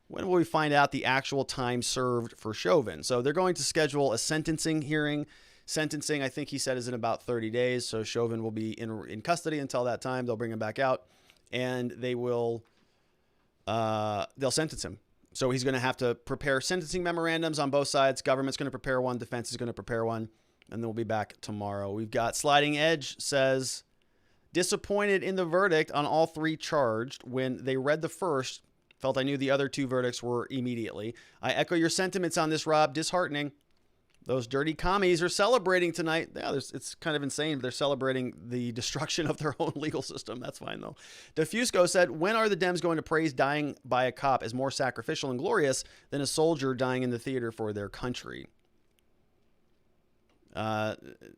when will we find out the actual time served for Chauvin? So they're going to schedule a sentencing hearing. Sentencing, I think he said, is in about 30 days. So Chauvin will be in custody until that time. They'll bring him back out and they'll sentence him. So he's going to have to prepare sentencing memorandums on both sides. Government's going to prepare one. Defense is going to prepare one. And then we'll be back tomorrow. We've got Sliding Edge says, disappointed in the verdict on all three charged. When they read the first, felt I knew the other two verdicts were immediately. I echo your sentiments on this, Rob. Disheartening. Those dirty commies are celebrating tonight. Yeah, it's kind of insane. They're celebrating the destruction of their own legal system. That's fine, though. Defusco said, when are the Dems going to praise dying by a cop as more sacrificial and glorious than a soldier dying in the theater for their country? Yeah.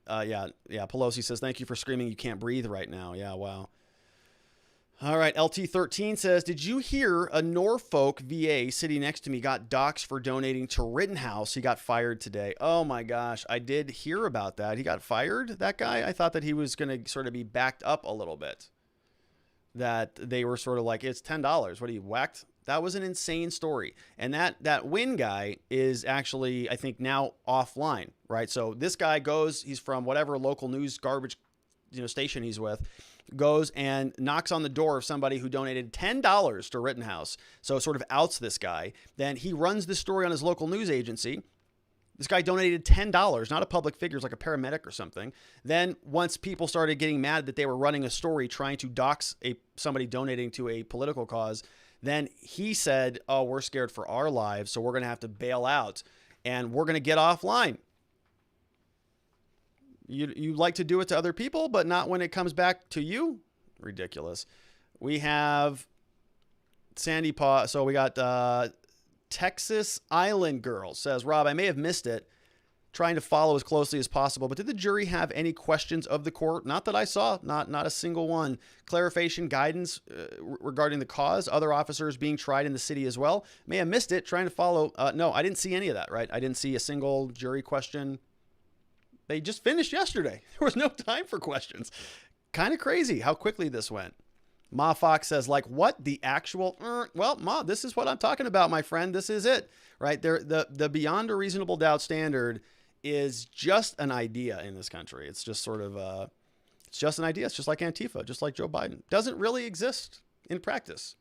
Pelosi says, thank you for screaming you can't breathe right now. Yeah, wow. All right, LT13 says, did you hear a Norfolk VA sitting next to me got doxxed for donating to Rittenhouse? He got fired today. Oh, my gosh. I did hear about that. He got fired, that guy? I thought that he was going to sort of be backed up a little bit. That they were sort of like, it's $10. What, are you whacked? That was an insane story. And that Wynn guy is actually, I think, now offline, right? So this guy goes, he's from whatever local news garbage station he's with, goes and knocks on the door of somebody who donated $10 to Rittenhouse. So sort of outs this guy. Then he runs this story on his local news agency. This guy donated $10, not a public figure, it's like a paramedic or something. Then once people started getting mad that they were running a story trying to dox somebody donating to a political cause, then he said, oh, we're scared for our lives, so we're going to have to bail out and we're going to get offline. You like to do it to other people, but not when it comes back to you? Ridiculous. We have Sandy Paw. So we got Texas Island Girl says, Rob, I may have missed it, trying to follow as closely as possible, but did the jury have any questions of the court? Not that I saw, not a single one. Clarification, guidance regarding the cause, other officers being tried in the city as well. May have missed it, trying to follow. No, I didn't see any of that, right? I didn't see a single jury question. They just finished yesterday. There was no time for questions. Kind of crazy how quickly this went. Ma Fox says, like, what? The actual? Well, Ma, this is what I'm talking about, my friend. This is it, right? The beyond a reasonable doubt standard is just an idea in this country. It's just sort of it's just an idea. It's just like Antifa, just like Joe Biden. Doesn't really exist in practice.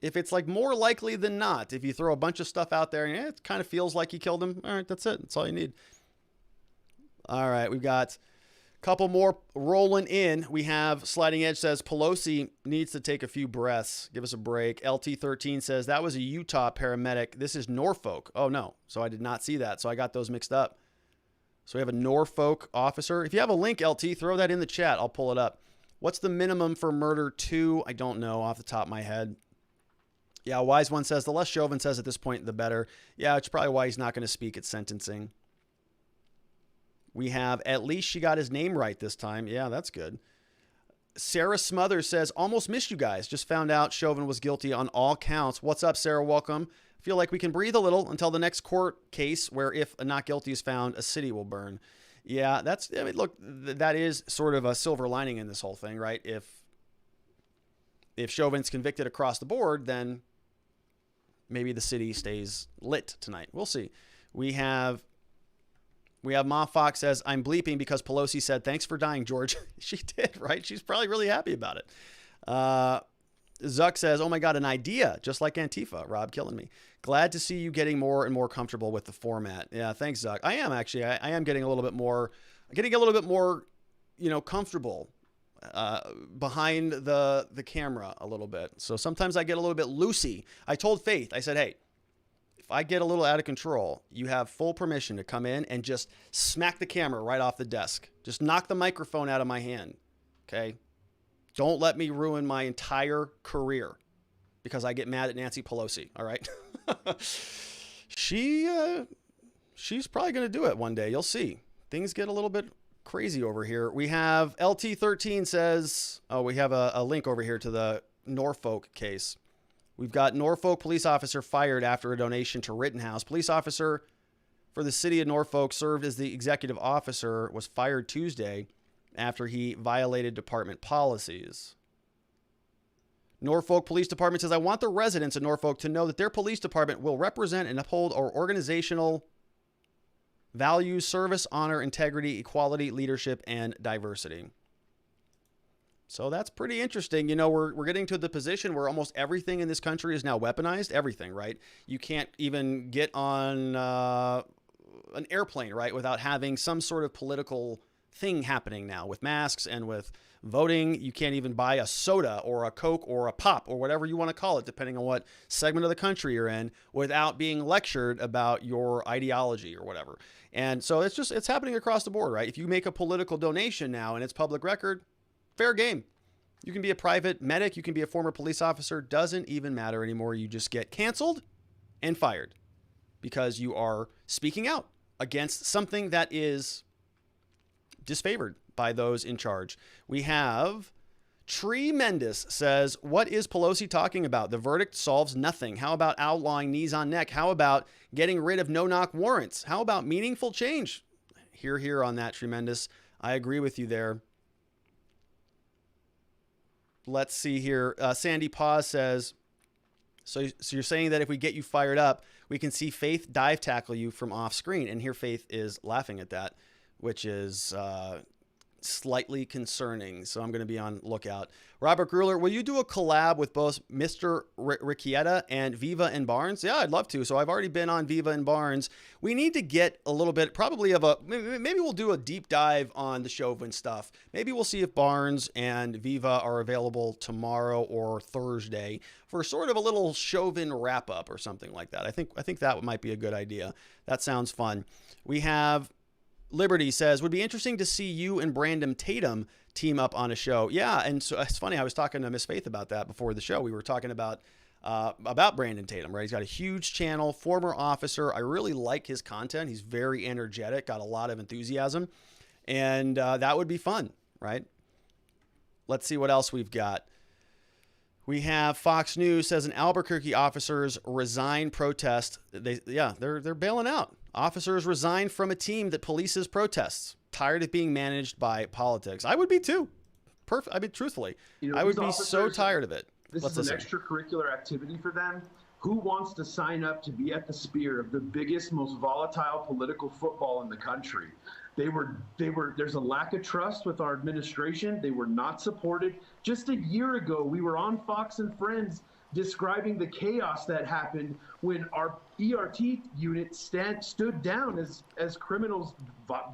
If it's like more likely than not, if you throw a bunch of stuff out there and it kind of feels like you killed him, all right, that's it. That's all you need. All right, we've got a couple more rolling in. We have Sliding Edge says Pelosi needs to take a few breaths. Give us a break. LT13 says that was a Utah paramedic. This is Norfolk. Oh, no. So I did not see that. So I got those mixed up. So we have a Norfolk officer. If you have a link, LT, throw that in the chat. I'll pull it up. What's the minimum for murder 2? I don't know off the top of my head. Yeah, Wise One says the less Chauvin says at this point, the better. Yeah, it's probably why he's not going to speak at sentencing. We have, at least she got his name right this time. Yeah, that's good. Sarah Smothers says, almost missed you guys. Just found out Chauvin was guilty on all counts. What's up, Sarah? Welcome. Feel like we can breathe a little until the next court case where if a not guilty is found, a city will burn. Yeah, that's, I mean, look, that is sort of a silver lining in this whole thing, right? If Chauvin's convicted across the board, then maybe the city stays lit tonight. We'll see. We have Ma Fox says, I'm bleeping because Pelosi said, thanks for dying, George. She did, right? She's probably really happy about it. Zuck says, oh my God, an idea, just like Antifa. Rob killing me. Glad to see you getting more and more comfortable with the format. Yeah, thanks, Zuck. I am actually. I am getting a little bit more, comfortable behind the camera a little bit. So sometimes I get a little bit loosey. I told Faith, I said, hey, if I get a little out of control, you have full permission to come in and just smack the camera right off the desk. Just knock the microphone out of my hand. Okay? Don't let me ruin my entire career because I get mad at Nancy Pelosi. All right? She's probably going to do it one day. You'll see. Things get a little bit crazy over here. We have LT13 says, we have a link over here to the Norfolk case. We've got Norfolk police officer fired after a donation to Rittenhouse. Police officer for the city of Norfolk served as the executive officer, was fired Tuesday after he violated department policies. Norfolk Police Department says, I want the residents of Norfolk to know that their police department will represent and uphold our organizational values, service, honor, integrity, equality, leadership, and diversity. So that's pretty interesting. You know, we're getting to the position where almost everything in this country is now weaponized. Everything, right? You can't even get on an airplane, right, without having some sort of political thing happening now with masks and with voting. You can't even buy a soda or a Coke or a pop or whatever you want to call it, depending on what segment of the country you're in, without being lectured about your ideology or whatever. And so it's happening across the board, right? If you make a political donation now and it's public record, fair game. You can be a private medic. You can be a former police officer. Doesn't even matter anymore. You just get canceled and fired because you are speaking out against something that is disfavored by those in charge. We have Tremendous says, what is Pelosi talking about? The verdict solves nothing. How about outlawing knees on neck? How about getting rid of no-knock warrants? How about meaningful change? Here on that, Tremendous. I agree with you there. Let's see here. Sandy Paws says, so you're saying that if we get you fired up, we can see Faith dive tackle you from off screen. And here Faith is laughing at that, which is slightly concerning. So I'm going to be on lookout. Robert Gruler, will you do a collab with both Mr. Ricchietta and Viva and Barnes? Yeah, I'd love to. So I've already been on Viva and Barnes. We need to get a little bit, probably maybe we'll do a deep dive on the Chauvin stuff. Maybe we'll see if Barnes and Viva are available tomorrow or Thursday for sort of a little Chauvin wrap up or something like that. I think that might be a good idea. That sounds fun. We have Liberty says, would be interesting to see you and Brandon Tatum team up on a show. Yeah, and so it's funny. I was talking to Miss Faith about that before the show. We were talking about Brandon Tatum, right? He's got a huge channel, former officer. I really like his content. He's very energetic, got a lot of enthusiasm, and that would be fun, right? Let's see what else we've got. We have Fox News says an Albuquerque officers resign protest. They're bailing out. Officers resign from a team that polices protests. Tired of being managed by politics. I would be too. Truthfully, I would be so tired of it.
This is an extracurricular activity for them. Who wants to sign up to be at the spear of the biggest, most volatile political football in the country? There's a lack of trust with our administration. They were not supported. Just a year ago, we were on Fox and Friends describing the chaos that happened when our ERT unit stood down as criminals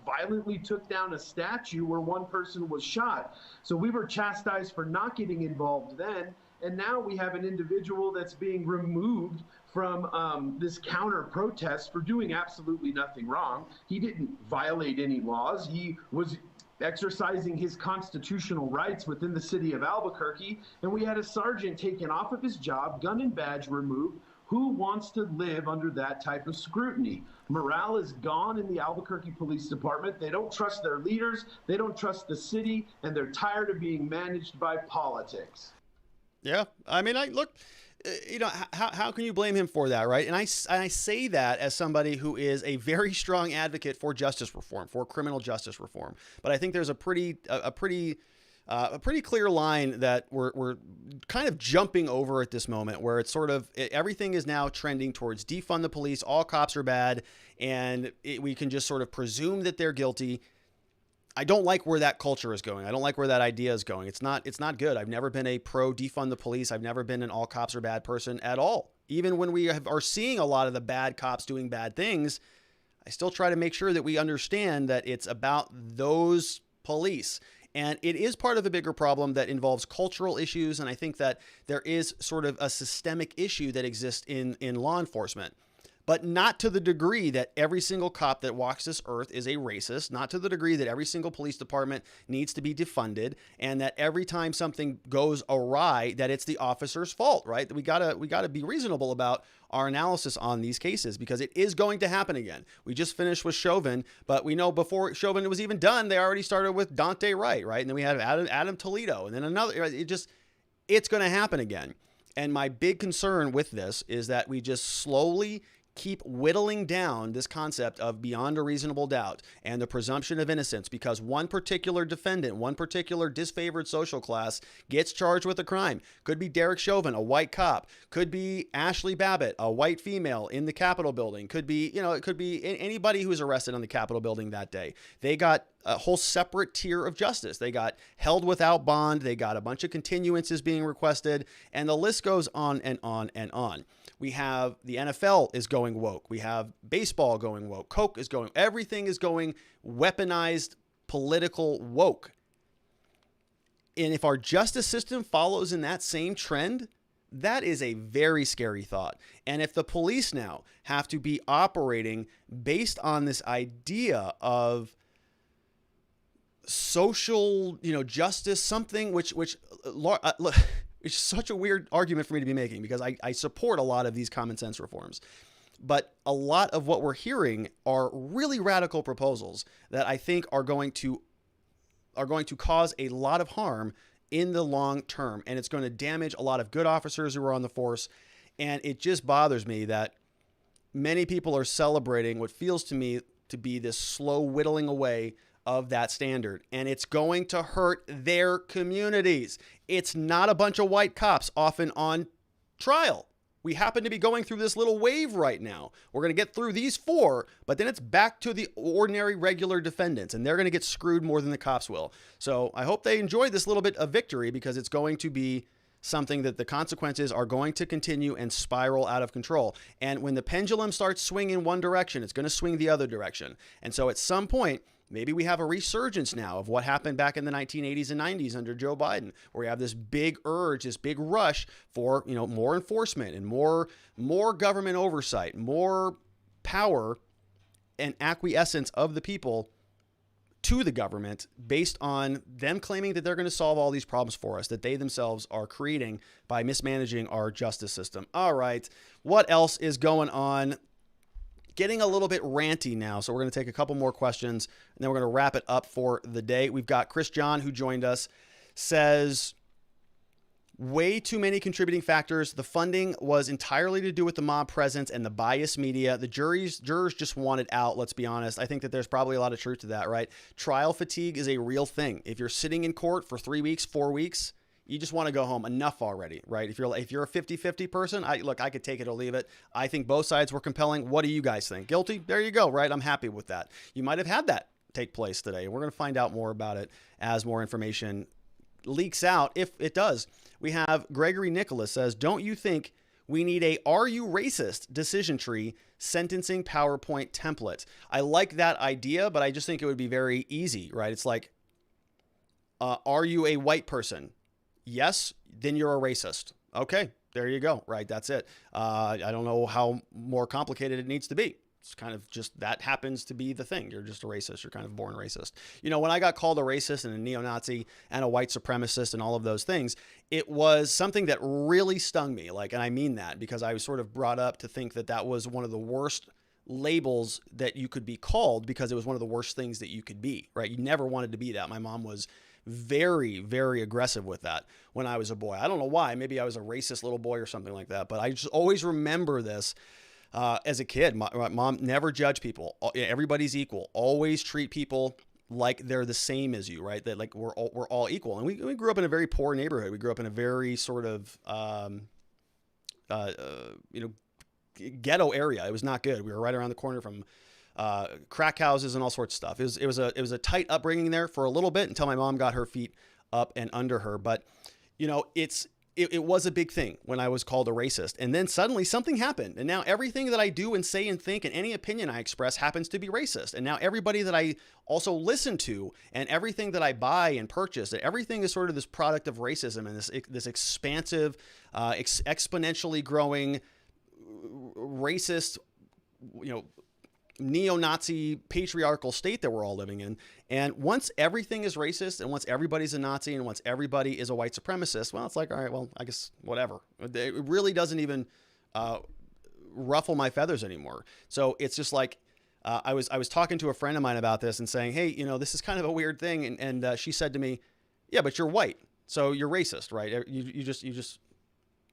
violently took down a statue where one person was shot. So we were chastised for not getting involved then. And now we have an individual that's being removed from this counter protest for doing absolutely nothing wrong. He didn't violate any laws. He was exercising his constitutional rights within the city of Albuquerque, and we had a sergeant taken off of his job, gun and badge removed. Who wants to live under that type of scrutiny? Morale is gone in the Albuquerque Police Department. They don't trust their leaders, they don't trust the city, and they're tired of being managed by politics.
Yeah, I mean, how can you blame him for that, right? And I say that as somebody who is a very strong advocate for justice reform, for criminal justice reform. But I think there's a pretty clear line that we're kind of jumping over at this moment, where it's sort of everything is now trending towards defund the police. All cops are bad, and we can just sort of presume that they're guilty. I don't like where that culture is going. I don't like where that idea is going. It's not good. I've never been a pro defund the police. I've never been an all cops are bad person at all. Even when we are seeing a lot of the bad cops doing bad things, I still try to make sure that we understand that it's about those police. And it is part of a bigger problem that involves cultural issues. And I think that there is sort of a systemic issue that exists in law enforcement. But not to the degree that every single cop that walks this earth is a racist, not to the degree that every single police department needs to be defunded, and that every time something goes awry, that it's the officer's fault, right? We gotta be reasonable about our analysis on these cases, because it is going to happen again. We just finished with Chauvin, but we know before Chauvin was even done, they already started with Dante Wright, right? And then we had Adam Toledo, and then another. It's going to happen again. And my big concern with this is that we just slowly keep whittling down this concept of beyond a reasonable doubt and the presumption of innocence, because one particular defendant, one particular disfavored social class gets charged with a crime. Could be Derek Chauvin, a white cop. Could be Ashley Babbitt, a white female in the Capitol building. Could be, it could be anybody who was arrested on the Capitol building that day. They got a whole separate tier of justice. They got held without bond. They got a bunch of continuances being requested, and the list goes on and on and on. We have the NFL is going woke. We have baseball going woke. Coke is going, everything is going weaponized political woke. And if our justice system follows in that same trend, that is a very scary thought. And if the police now have to be operating based on this idea of social, justice, something which it's such a weird argument for me to be making, because I support a lot of these common sense reforms. But a lot of what we're hearing are really radical proposals that I think are going to cause a lot of harm in the long term. And it's going to damage a lot of good officers who are on the force. And it just bothers me that many people are celebrating what feels to me to be this slow whittling away of that standard, and it's going to hurt their communities. It's not a bunch of white cops often on trial. We happen to be going through this little wave right now. We're going to get through these 4, but then it's back to the ordinary, regular defendants, and they're going to get screwed more than the cops will. So I hope they enjoy this little bit of victory, because it's going to be something that the consequences are going to continue and spiral out of control. And when the pendulum starts swinging one direction, it's going to swing the other direction. And so at some point, maybe we have a resurgence now of what happened back in the 1980s and 90s under Joe Biden, where we have this big urge, this big rush for, more enforcement and more government oversight, more power and acquiescence of the people to the government based on them claiming that they're going to solve all these problems for us that they themselves are creating by mismanaging our justice system. All right, what else is going on? Getting a little bit ranty now, so we're going to take a couple more questions, and then we're going to wrap it up for the day. We've got Chris John, who joined us, says, way too many contributing factors. The funding was entirely to do with the mob presence and the biased media. The jurors just wanted out, let's be honest. I think that there's probably a lot of truth to that, right? Trial fatigue is a real thing. If you're sitting in court for 3 weeks, 4 weeks, you just want to go home. Enough already, right? If you're a 50-50 person, I could take it or leave it. I think both sides were compelling. What do you guys think? Guilty? There you go, right? I'm happy with that. You might have had that take place today. We're going to find out more about it as more information leaks out, if it does. We have Gregory Nicholas says, don't you think we need a "Are you racist?" decision tree sentencing PowerPoint template? I like that idea, but I just think it would be very easy, right? It's like, are you a white person? Yes, then you're a racist. Okay, there you go, right? That's it. I don't know how more complicated it needs to be. It's kind of just that happens to be the thing. You're just a racist. You're kind of born racist. You know, when I got called a racist and a neo-Nazi and a white supremacist and all of those things, it was something that really stung me. Like, and I mean that because I was sort of brought up to think that that was one of the worst labels that you could be called because it was one of the worst things that you could be, right? You never wanted to be that. My mom was very, very aggressive with that when I was a boy. I don't know why. Maybe I was a racist little boy or something like that. But I just always remember this. As a kid, my mom never judged people. Everybody's equal. Always treat people like they're the same as you, right? That like we're all equal. And we grew up in a very poor neighborhood. We grew up in a very sort of ghetto area. It was not good. We were right around the corner from crack houses and all sorts of stuff. It was a tight upbringing there for a little bit until my mom got her feet up and under her. But you know, it was a big thing when I was called a racist. And then suddenly something happened. And now everything that I do and say and think and any opinion I express happens to be racist. And now everybody that I also listen to and everything that I buy and purchase, everything is sort of this product of racism and this expansive, exponentially growing racist, neo-Nazi patriarchal state that we're all living in. And once everything is racist and once everybody's a Nazi and once everybody is a white supremacist, well, it's like, all right, well, I guess whatever. It really doesn't even ruffle my feathers anymore. So it's just like, I was talking to a friend of mine about this and saying, hey, this is kind of a weird thing. And she said to me, yeah, but you're white. So you're racist, right? You just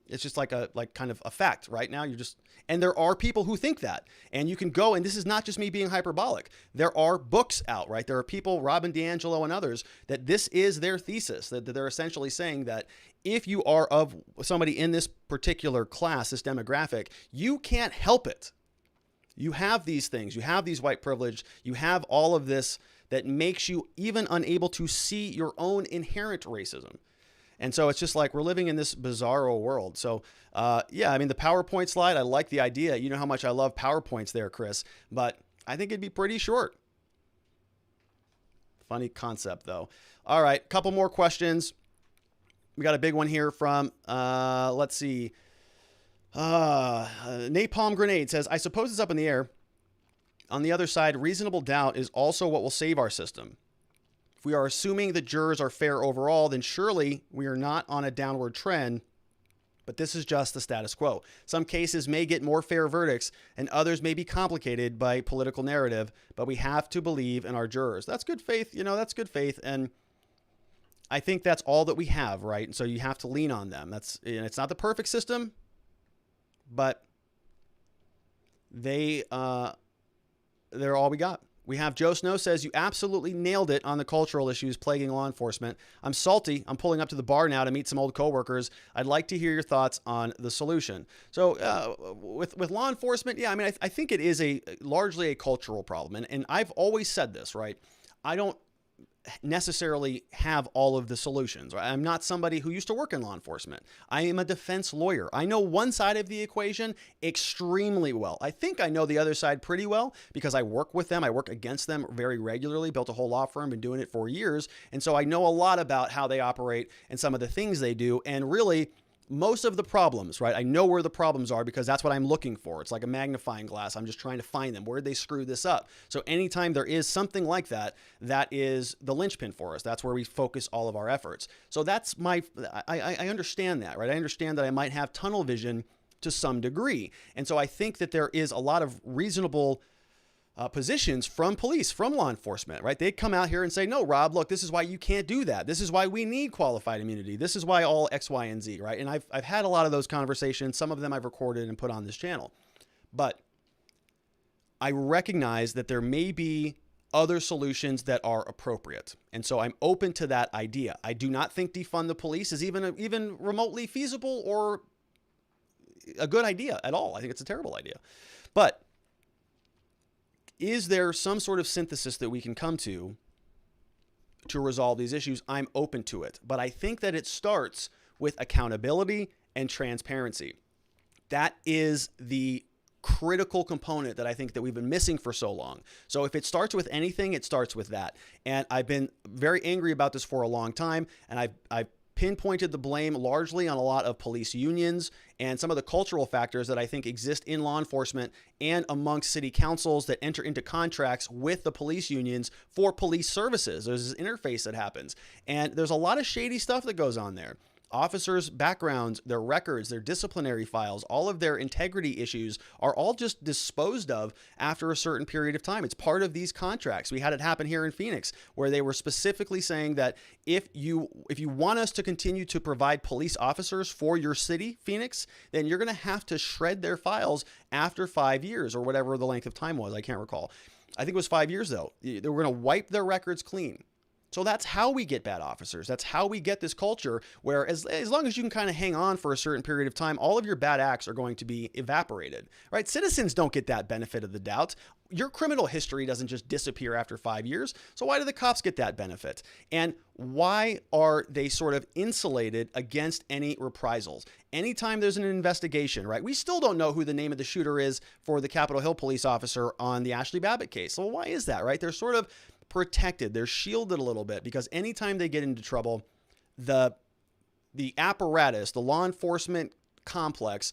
it's just like kind of a fact right now. And there are people who think that, and you can go, and this is not just me being hyperbolic. There are books out, right? There are people, Robin DiAngelo and others, that this is their thesis, that they're essentially saying that if you are of somebody in this particular class, this demographic, you can't help it. You have these things, you have these white privilege, you have all of this that makes you even unable to see your own inherent racism. And so it's just like we're living in this bizarro world. So, yeah, I mean, the PowerPoint slide, I like the idea. You know how much I love PowerPoints there, Chris, but I think it'd be pretty short. Funny concept, though. All right, couple more questions. We got a big one here from, let's see. Napalm Grenade says, I suppose it's up in the air. On the other side, reasonable doubt is also what will save our system. If we are assuming that jurors are fair overall, then surely we are not on a downward trend, but this is just the status quo. Some cases may get more fair verdicts and others may be complicated by political narrative, but we have to believe in our jurors. That's good faith. That's good faith. And I think that's all that we have, right? And so you have to lean on them. It's not the perfect system, but they're all we got. We have Joe Snow says, you absolutely nailed it on the cultural issues plaguing law enforcement. I'm salty. I'm pulling up to the bar now to meet some old coworkers. I'd like to hear your thoughts on the solution. So with law enforcement, yeah, I mean, I think it is largely a cultural problem. And I've always said this, right? I don't necessarily have all of the solutions. I'm not somebody who used to work in law enforcement. I am a defense lawyer. I know one side of the equation extremely well. I think I know the other side pretty well because I work with them. I work against them very regularly, built a whole law firm, been doing it for years. And so I know a lot about how they operate and some of the things they do. And really, most of the problems, right? I know where the problems are because that's what I'm looking for. It's like a magnifying glass. I'm just trying to find them. Where did they screw this up? So anytime there is something like that, that is the linchpin for us. That's where we focus all of our efforts. So that's I understand that, right? I understand that I might have tunnel vision to some degree. And so I think that there is a lot of reasonable positions from police, from law enforcement, right? They come out here and say, no, Rob, look, this is why you can't do that. This is why we need qualified immunity. This is why all X, Y, and Z, right? And I've had a lot of those conversations. Some of them I've recorded and put on this channel. But I recognize that there may be other solutions that are appropriate. And so I'm open to that idea. I do not think defund the police is even remotely feasible or a good idea at all. I think it's a terrible idea. But is there some sort of synthesis that we can come to resolve these issues? I'm open to it. But I think that it starts with accountability and transparency. That is the critical component that I think that we've been missing for so long. So if it starts with anything, it starts with that. And I've been very angry about this for a long time. And I've pinpointed the blame largely on a lot of police unions and some of the cultural factors that I think exist in law enforcement and amongst city councils that enter into contracts with the police unions for police services. There's this interface that happens. And there's a lot of shady stuff that goes on there. Officers' backgrounds, their records, their disciplinary files, all of their integrity issues are all just disposed of after a certain period of time. It's part of these contracts. We had it happen here in Phoenix where they were specifically saying that if you want us to continue to provide police officers for your city, Phoenix, then you're going to have to shred their files after 5 years or whatever the length of time was. I can't recall. I think it was 5 years though. They were going to wipe their records clean. So that's how we get bad officers. That's how we get this culture where as long as you can kind of hang on for a certain period of time, all of your bad acts are going to be evaporated, right? Citizens don't get that benefit of the doubt. Your criminal history doesn't just disappear after 5 years. So why do the cops get that benefit? And why are they sort of insulated against any reprisals? Anytime there's an investigation, right? We still don't know who the name of the shooter is for the Capitol Hill police officer on the Ashley Babbitt case. So why is that, right? They're sort of protected. They're shielded a little bit because anytime they get into trouble, the apparatus, the law enforcement complex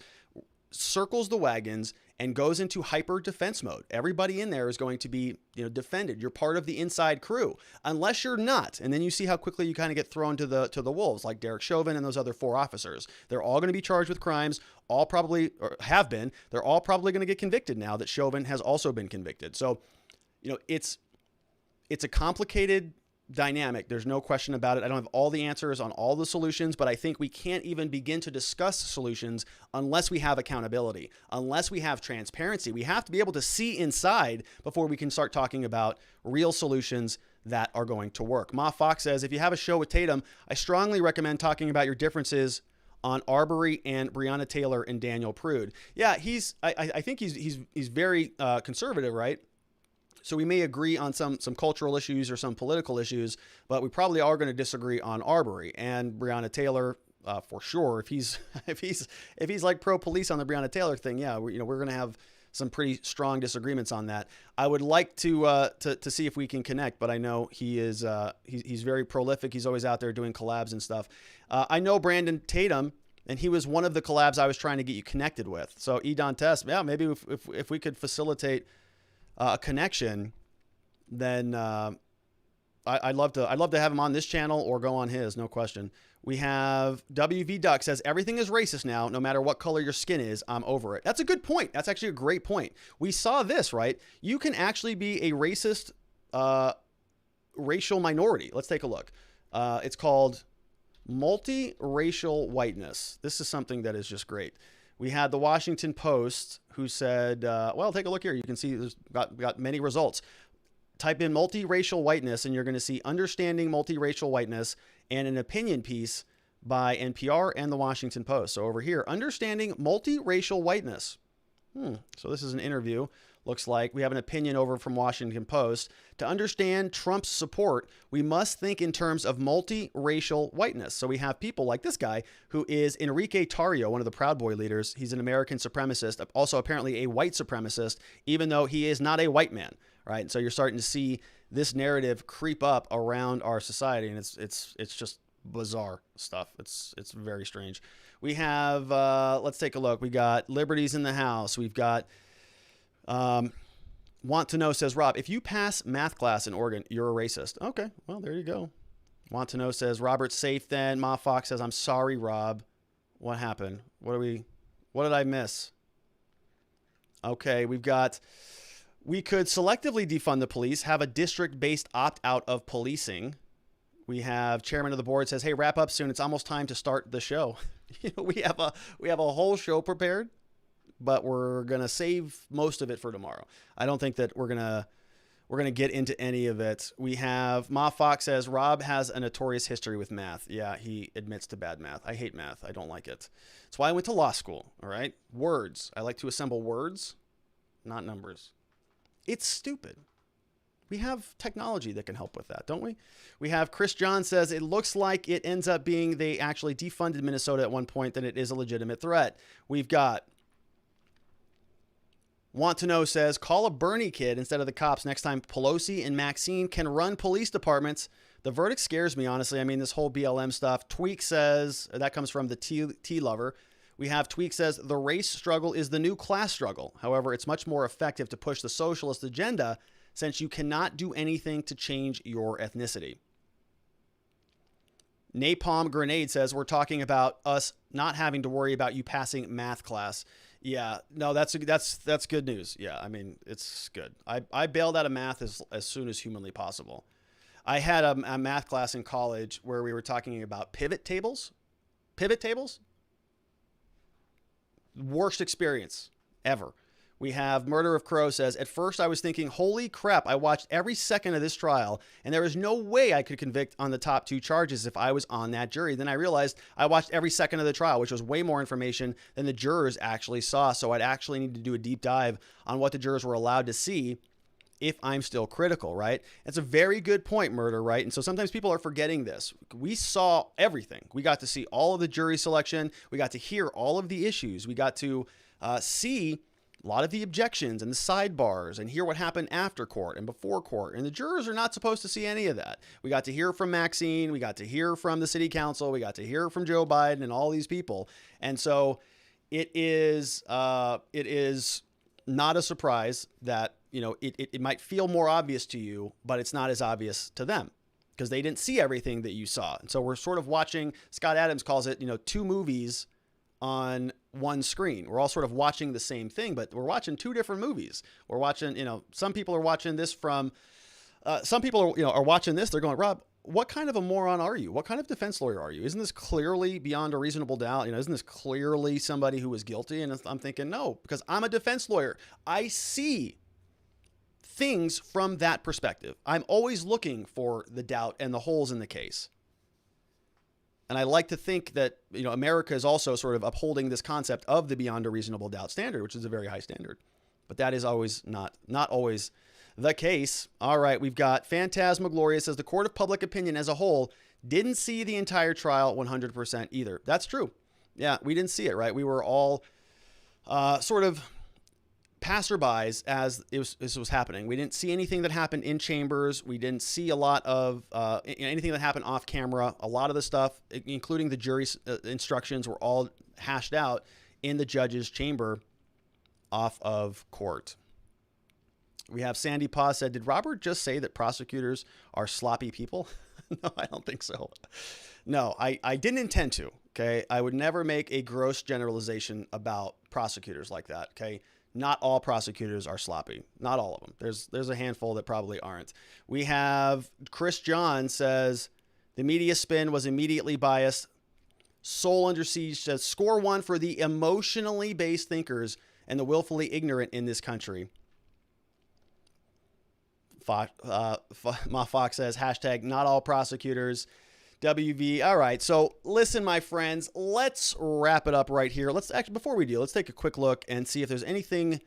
circles the wagons and goes into hyper defense mode. Everybody in there is going to be, defended. You're part of the inside crew, unless you're not. And then you see how quickly you kind of get thrown to the wolves, like Derek Chauvin and those other 4 officers. They're all going to be charged with crimes, all probably or have been. They're all probably going to get convicted now that Chauvin has also been convicted. So, it's a complicated dynamic. There's no question about it. I don't have all the answers on all the solutions, but I think we can't even begin to discuss solutions unless we have accountability, unless we have transparency. We have to be able to see inside before we can start talking about real solutions that are going to work. Ma Fox says, if you have a show with Tatum, I strongly recommend talking about your differences on Arbery and Breonna Taylor and Daniel Prude. Yeah, I think he's very conservative, right? So we may agree on some cultural issues or some political issues, but we probably are going to disagree on Arbery and Breonna Taylor for sure. If he's like pro police on the Breonna Taylor thing, yeah, we're going to have some pretty strong disagreements on that. I would like to see if we can connect, but I know he's very prolific. He's always out there doing collabs and stuff. I know Brandon Tatum, and he was one of the collabs I was trying to get you connected with. So E. Dantes, yeah, maybe if we could facilitate a connection, then I'd love to have him on this channel or go on his, no question. We have WV Duck says, everything is racist now, no matter what color your skin is. I'm over it. That's a good point. That's actually a great point. We saw this, right? You can actually be a racist racial minority. Let's take a look. It's called multiracial whiteness. This is something that is just great. We had the Washington Post who said, well, take a look here. You can see there's got many results. Type in multiracial whiteness and you're going to see understanding multiracial whiteness and an opinion piece by NPR and the Washington Post. So over here, understanding multiracial whiteness. So this is an interview. Looks like we have an opinion over from Washington Post. To understand Trump's support, we must think in terms of multiracial whiteness. So we have people like this guy who is Enrique Tarrio, one of the Proud Boy leaders. He's an American supremacist, also apparently a white supremacist, even though he is not a white man, right? And so you're starting to see this narrative creep up around our society, and it's just bizarre stuff. It's very strange. We have, let's take a look. We got Liberties in the House. We've got, Want to Know says, Rob, if you pass math class in Oregon, you're a racist. Okay, well, there you go. Want to Know says, Robert's safe then. Ma Fox says, I'm sorry, Rob. What happened? What did I miss? Okay, we've got, we could selectively defund the police, have a district-based opt-out of policing. We have chairman of the board says, hey, wrap up soon. It's almost time to start the show. We have a whole show prepared, but we're going to save most of it for tomorrow. I don't think that we're going to get into any of it. We have Ma Fox says, Rob has a notorious history with math. Yeah, he admits to bad math. I hate math. I don't like it. That's why I went to law school. All right. Words. I like to assemble words, not numbers. It's stupid. We have technology that can help with that, don't we? We have Chris John says, it looks like it ends up being they actually defunded Minnesota at one point, then it is a legitimate threat. We've got Want to Know says, call a Bernie kid instead of the cops next time Pelosi and Maxine can run police departments. The verdict scares me, honestly. I mean, this whole BLM stuff. Tweak says, that comes from the Tea Lover. We have Tweak says, the race struggle is the new class struggle. However, it's much more effective to push the socialist agenda since you cannot do anything to change your ethnicity. Napalm Grenade says, we're talking about us not having to worry about you passing math class. Yeah, no, that's good news. Yeah, I mean, it's good. I bailed out of math as soon as humanly possible. I had a math class in college where we were talking about pivot tables. Pivot tables? Worst experience ever. We have Murder of Crow says, at first I was thinking, holy crap, I watched every second of this trial and there was no way I could convict on the top two charges if I was on that jury. Then I realized I watched every second of the trial, which was way more information than the jurors actually saw. So I'd actually need to do a deep dive on what the jurors were allowed to see if I'm still critical, right? That's a very good point, Murder, right? And so sometimes people are forgetting this. We saw everything. We got to see all of the jury selection. We got to hear all of the issues. We got to see a lot of the objections and the sidebars and hear what happened after court and before court. And the jurors are not supposed to see any of that. We got to hear from Maxine. We got to hear from the city council. We got to hear from Joe Biden and all these people. And so it is not a surprise that, you know, it might feel more obvious to you, but it's not as obvious to them because they didn't see everything that you saw. And so we're sort of watching, Scott Adams calls it, you know, two movies on one screen. We're all sort of watching the same thing, but we're watching two different movies. We're watching, you know, some people are watching this from, some people are, you know, are watching this. They're going, Rob, what kind of a moron are you? What kind of defense lawyer are you? Isn't this clearly beyond a reasonable doubt? You know, isn't this clearly somebody who was guilty? And I'm thinking, no, because I'm a defense lawyer. I see things from that perspective. I'm always looking for the doubt and the holes in the case. And I like to think that, you know, America is also sort of upholding this concept of the beyond a reasonable doubt standard, which is a very high standard. But that is always not always the case. All right, we've got Phantasmagloria says the court of public opinion as a whole didn't see the entire trial 100% either. That's true. Yeah, we didn't see it, right? We were all sort of passerbys as this was happening. We didn't see anything that happened in chambers. We didn't see a lot of anything that happened off camera. A lot of the stuff, including the jury's instructions, were all hashed out in the judge's chamber off of court. We have Sandy Paw said, did Robert just say that prosecutors are sloppy people? No, I don't think so. No, I didn't intend to. Okay. I would never make a gross generalization about prosecutors like that. Okay. Not all prosecutors are sloppy. Not all of them. There's a handful that probably aren't. We have Chris John says the media spin was immediately biased. Soul Under Siege says score one for the emotionally based thinkers and the willfully ignorant in this country. Ma Fox says hashtag not all prosecutors. WV. All right. So listen, my friends, let's wrap it up right here. Let's actually, before we do, let's take a quick look and see if there's anything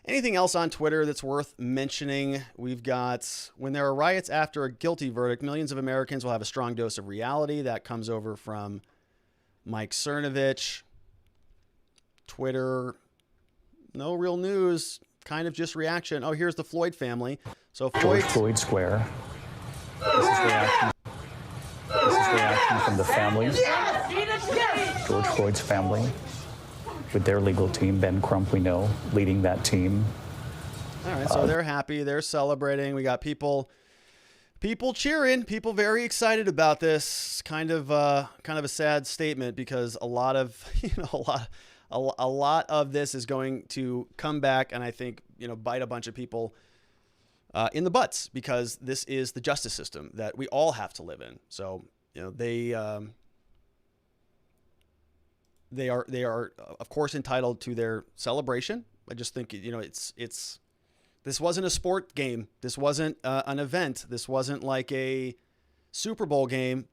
else on Twitter that's worth mentioning. We've got, when there are riots after a guilty verdict, millions of Americans will have a strong dose of reality. That comes over from Mike Cernovich. Twitter, no real news, kind of just reaction. Oh, here's the Floyd family. So Floyd Square. This is reaction.
reaction from the families. George Floyd's family, with their legal team, Ben Crump, we know, leading that team.
All right, so they're happy, they're celebrating. We got people cheering, people very excited about this. Kind of a sad statement, because a lot of a lot of this is going to come back and I think bite a bunch of people in the butts, because this is the justice system that we all have to live in. So they are of course entitled to their celebration. I just think it's this wasn't a sport game. This wasn't an event. This wasn't like a Super Bowl game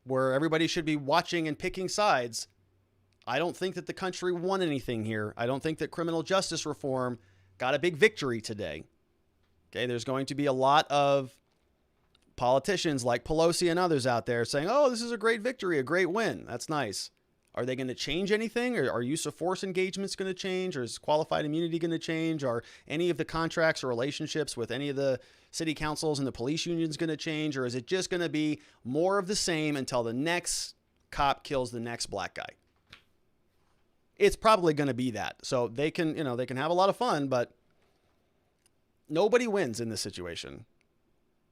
where everybody should be watching and picking sides. I don't think that the country won anything here. I don't think that criminal justice reform got a big victory today. Okay, there's going to be a lot of politicians like Pelosi and others out there saying, oh, this is a great victory, a great win. That's nice. Are they going to change anything? Or are use of force engagements going to change? Or is qualified immunity going to change? Are any of the contracts or relationships with any of the city councils and the police unions going to change? Or is it just going to be more of the same until the next cop kills the next black guy? It's probably going to be that. So they can have a lot of fun, but nobody wins in this situation.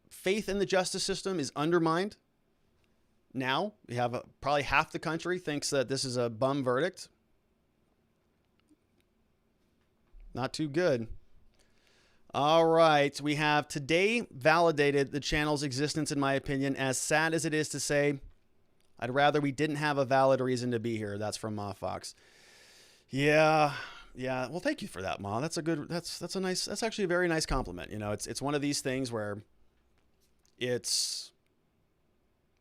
Faith in the justice system is undermined. Now we have probably half the country thinks that this is a bum verdict. Not too good. All right. We have today validated the channel's existence, in my opinion. As sad as it is to say, I'd rather we didn't have a valid reason to be here. That's from Ma Fox. Yeah. Well, thank you for that, Ma. That's actually a very nice compliment. It's one of these things where it's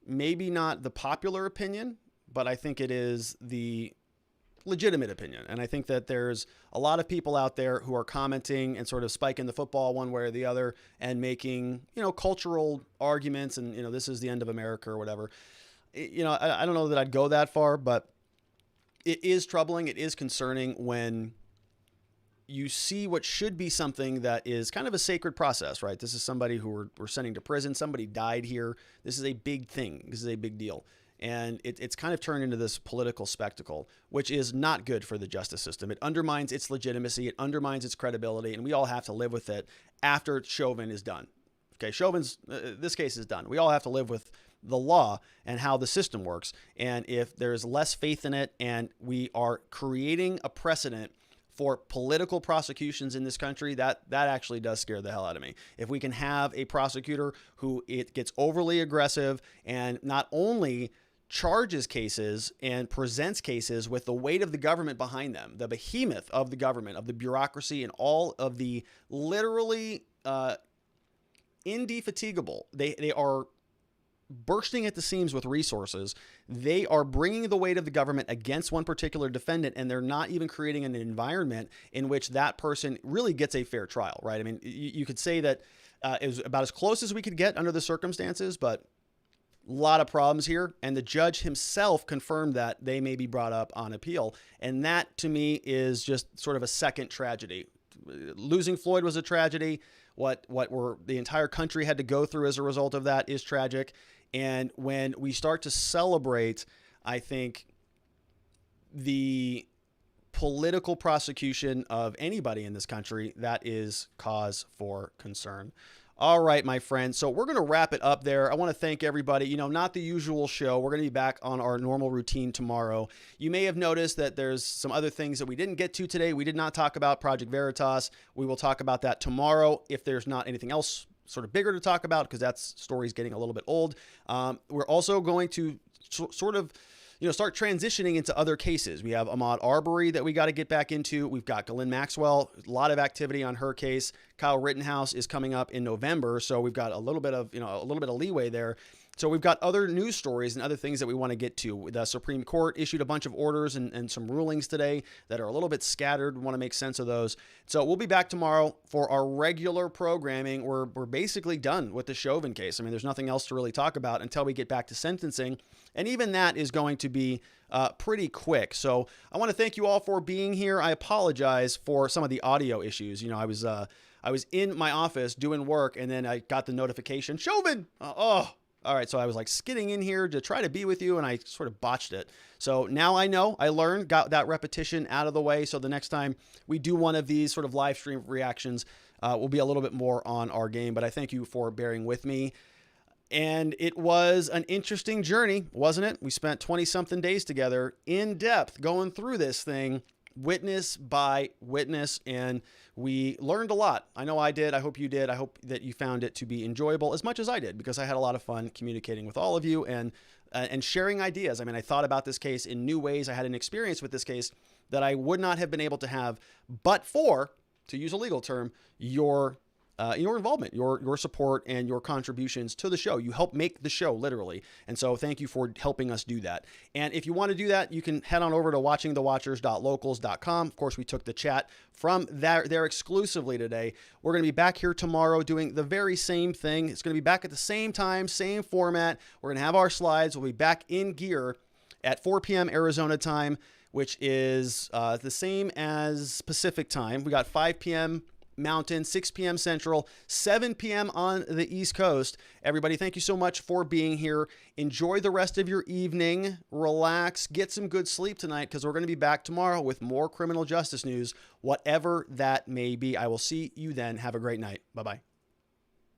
maybe not the popular opinion, but I think it is the legitimate opinion. And I think that there's a lot of people out there who are commenting and sort of spiking the football one way or the other and making, cultural arguments and, this is the end of America or whatever. I don't know that I'd go that far, but it is troubling. It is concerning when you see what should be something that is kind of a sacred process, right? This is somebody who we're sending to prison. Somebody died here. This is a big thing. This is a big deal. And it's kind of turned into this political spectacle, which is not good for the justice system. It undermines its legitimacy. It undermines its credibility. And we all have to live with it after Chauvin is done. Okay, Chauvin's, this case is done. We all have to live with the law and how the system works. And if there's less faith in it and we are creating a precedent for political prosecutions in this country, that actually does scare the hell out of me. If we can have a prosecutor who it gets overly aggressive and not only charges cases and presents cases with the weight of the government behind them, the behemoth of the government, of the bureaucracy, and all of the literally indefatigable. They are bursting at the seams with resources. They are bringing the weight of the government against one particular defendant, and they're not even creating an environment in which that person really gets a fair trial, right? I mean, you could say that it was about as close as we could get under the circumstances, but a lot of problems here. And the judge himself confirmed that they may be brought up on appeal. And that, to me, is just sort of a second tragedy. Losing Floyd was a tragedy. What the entire country had to go through as a result of that is tragic. And when we start to celebrate, I think, the political prosecution of anybody in this country, that is cause for concern. All right, my friends. So we're going to wrap it up there. I want to thank everybody. Not the usual show. We're going to be back on our normal routine tomorrow. You may have noticed that there's some other things that we didn't get to today. We did not talk about Project Veritas. We will talk about that tomorrow if there's not anything else sort of bigger to talk about, because that story's getting a little bit old. We're also going to sort of start transitioning into other cases. We have Ahmaud Arbery that we got to get back into. We've got Ghislaine Maxwell, a lot of activity on her case. Kyle Rittenhouse is coming up in November, so we've got a little bit of leeway there. So we've got other news stories and other things that we want to get to. The Supreme Court issued a bunch of orders and some rulings today that are a little bit scattered. We want to make sense of those. So we'll be back tomorrow for our regular programming. We're basically done with the Chauvin case. I mean, there's nothing else to really talk about until we get back to sentencing. And even that is going to be pretty quick. So I want to thank you all for being here. I apologize for some of the audio issues. I was in my office doing work, and then I got the notification, Chauvin. all right, so I was like skidding in here to try to be with you, and I sort of botched it. So now I know, I learned, got that repetition out of the way. So the next time we do one of these sort of live stream reactions, we'll be a little bit more on our game. But I thank you for bearing with me. And it was an interesting journey, wasn't it? We spent 20-something days together in depth going through this thing, witness by witness, and we learned a lot. I know I did. I hope you did. I hope that you found it to be enjoyable as much as I did, because I had a lot of fun communicating with all of you and sharing ideas. I mean, I thought about this case in new ways. I had an experience with this case that I would not have been able to have but for, to use a legal term, your involvement, your support, and your contributions to the show. You help make the show, literally. And so thank you for helping us do that. And if you want to do that, you can head on over to watchingthewatchers.locals.com. Of course, we took the chat from there exclusively today. We're going to be back here tomorrow doing the very same thing. It's going to be back at the same time, same format. We're going to have our slides. We'll be back in gear at 4 p.m. Arizona time, which is the same as Pacific time. We got 5 p.m. Mountain, 6 p.m. Central, 7 p.m. on the East Coast. Everybody, thank you so much for being here. Enjoy the rest of your evening. Relax. Get some good sleep tonight, because we're going to be back tomorrow with more criminal justice news, whatever that may be. I will see you then. Have a great night. Bye-bye.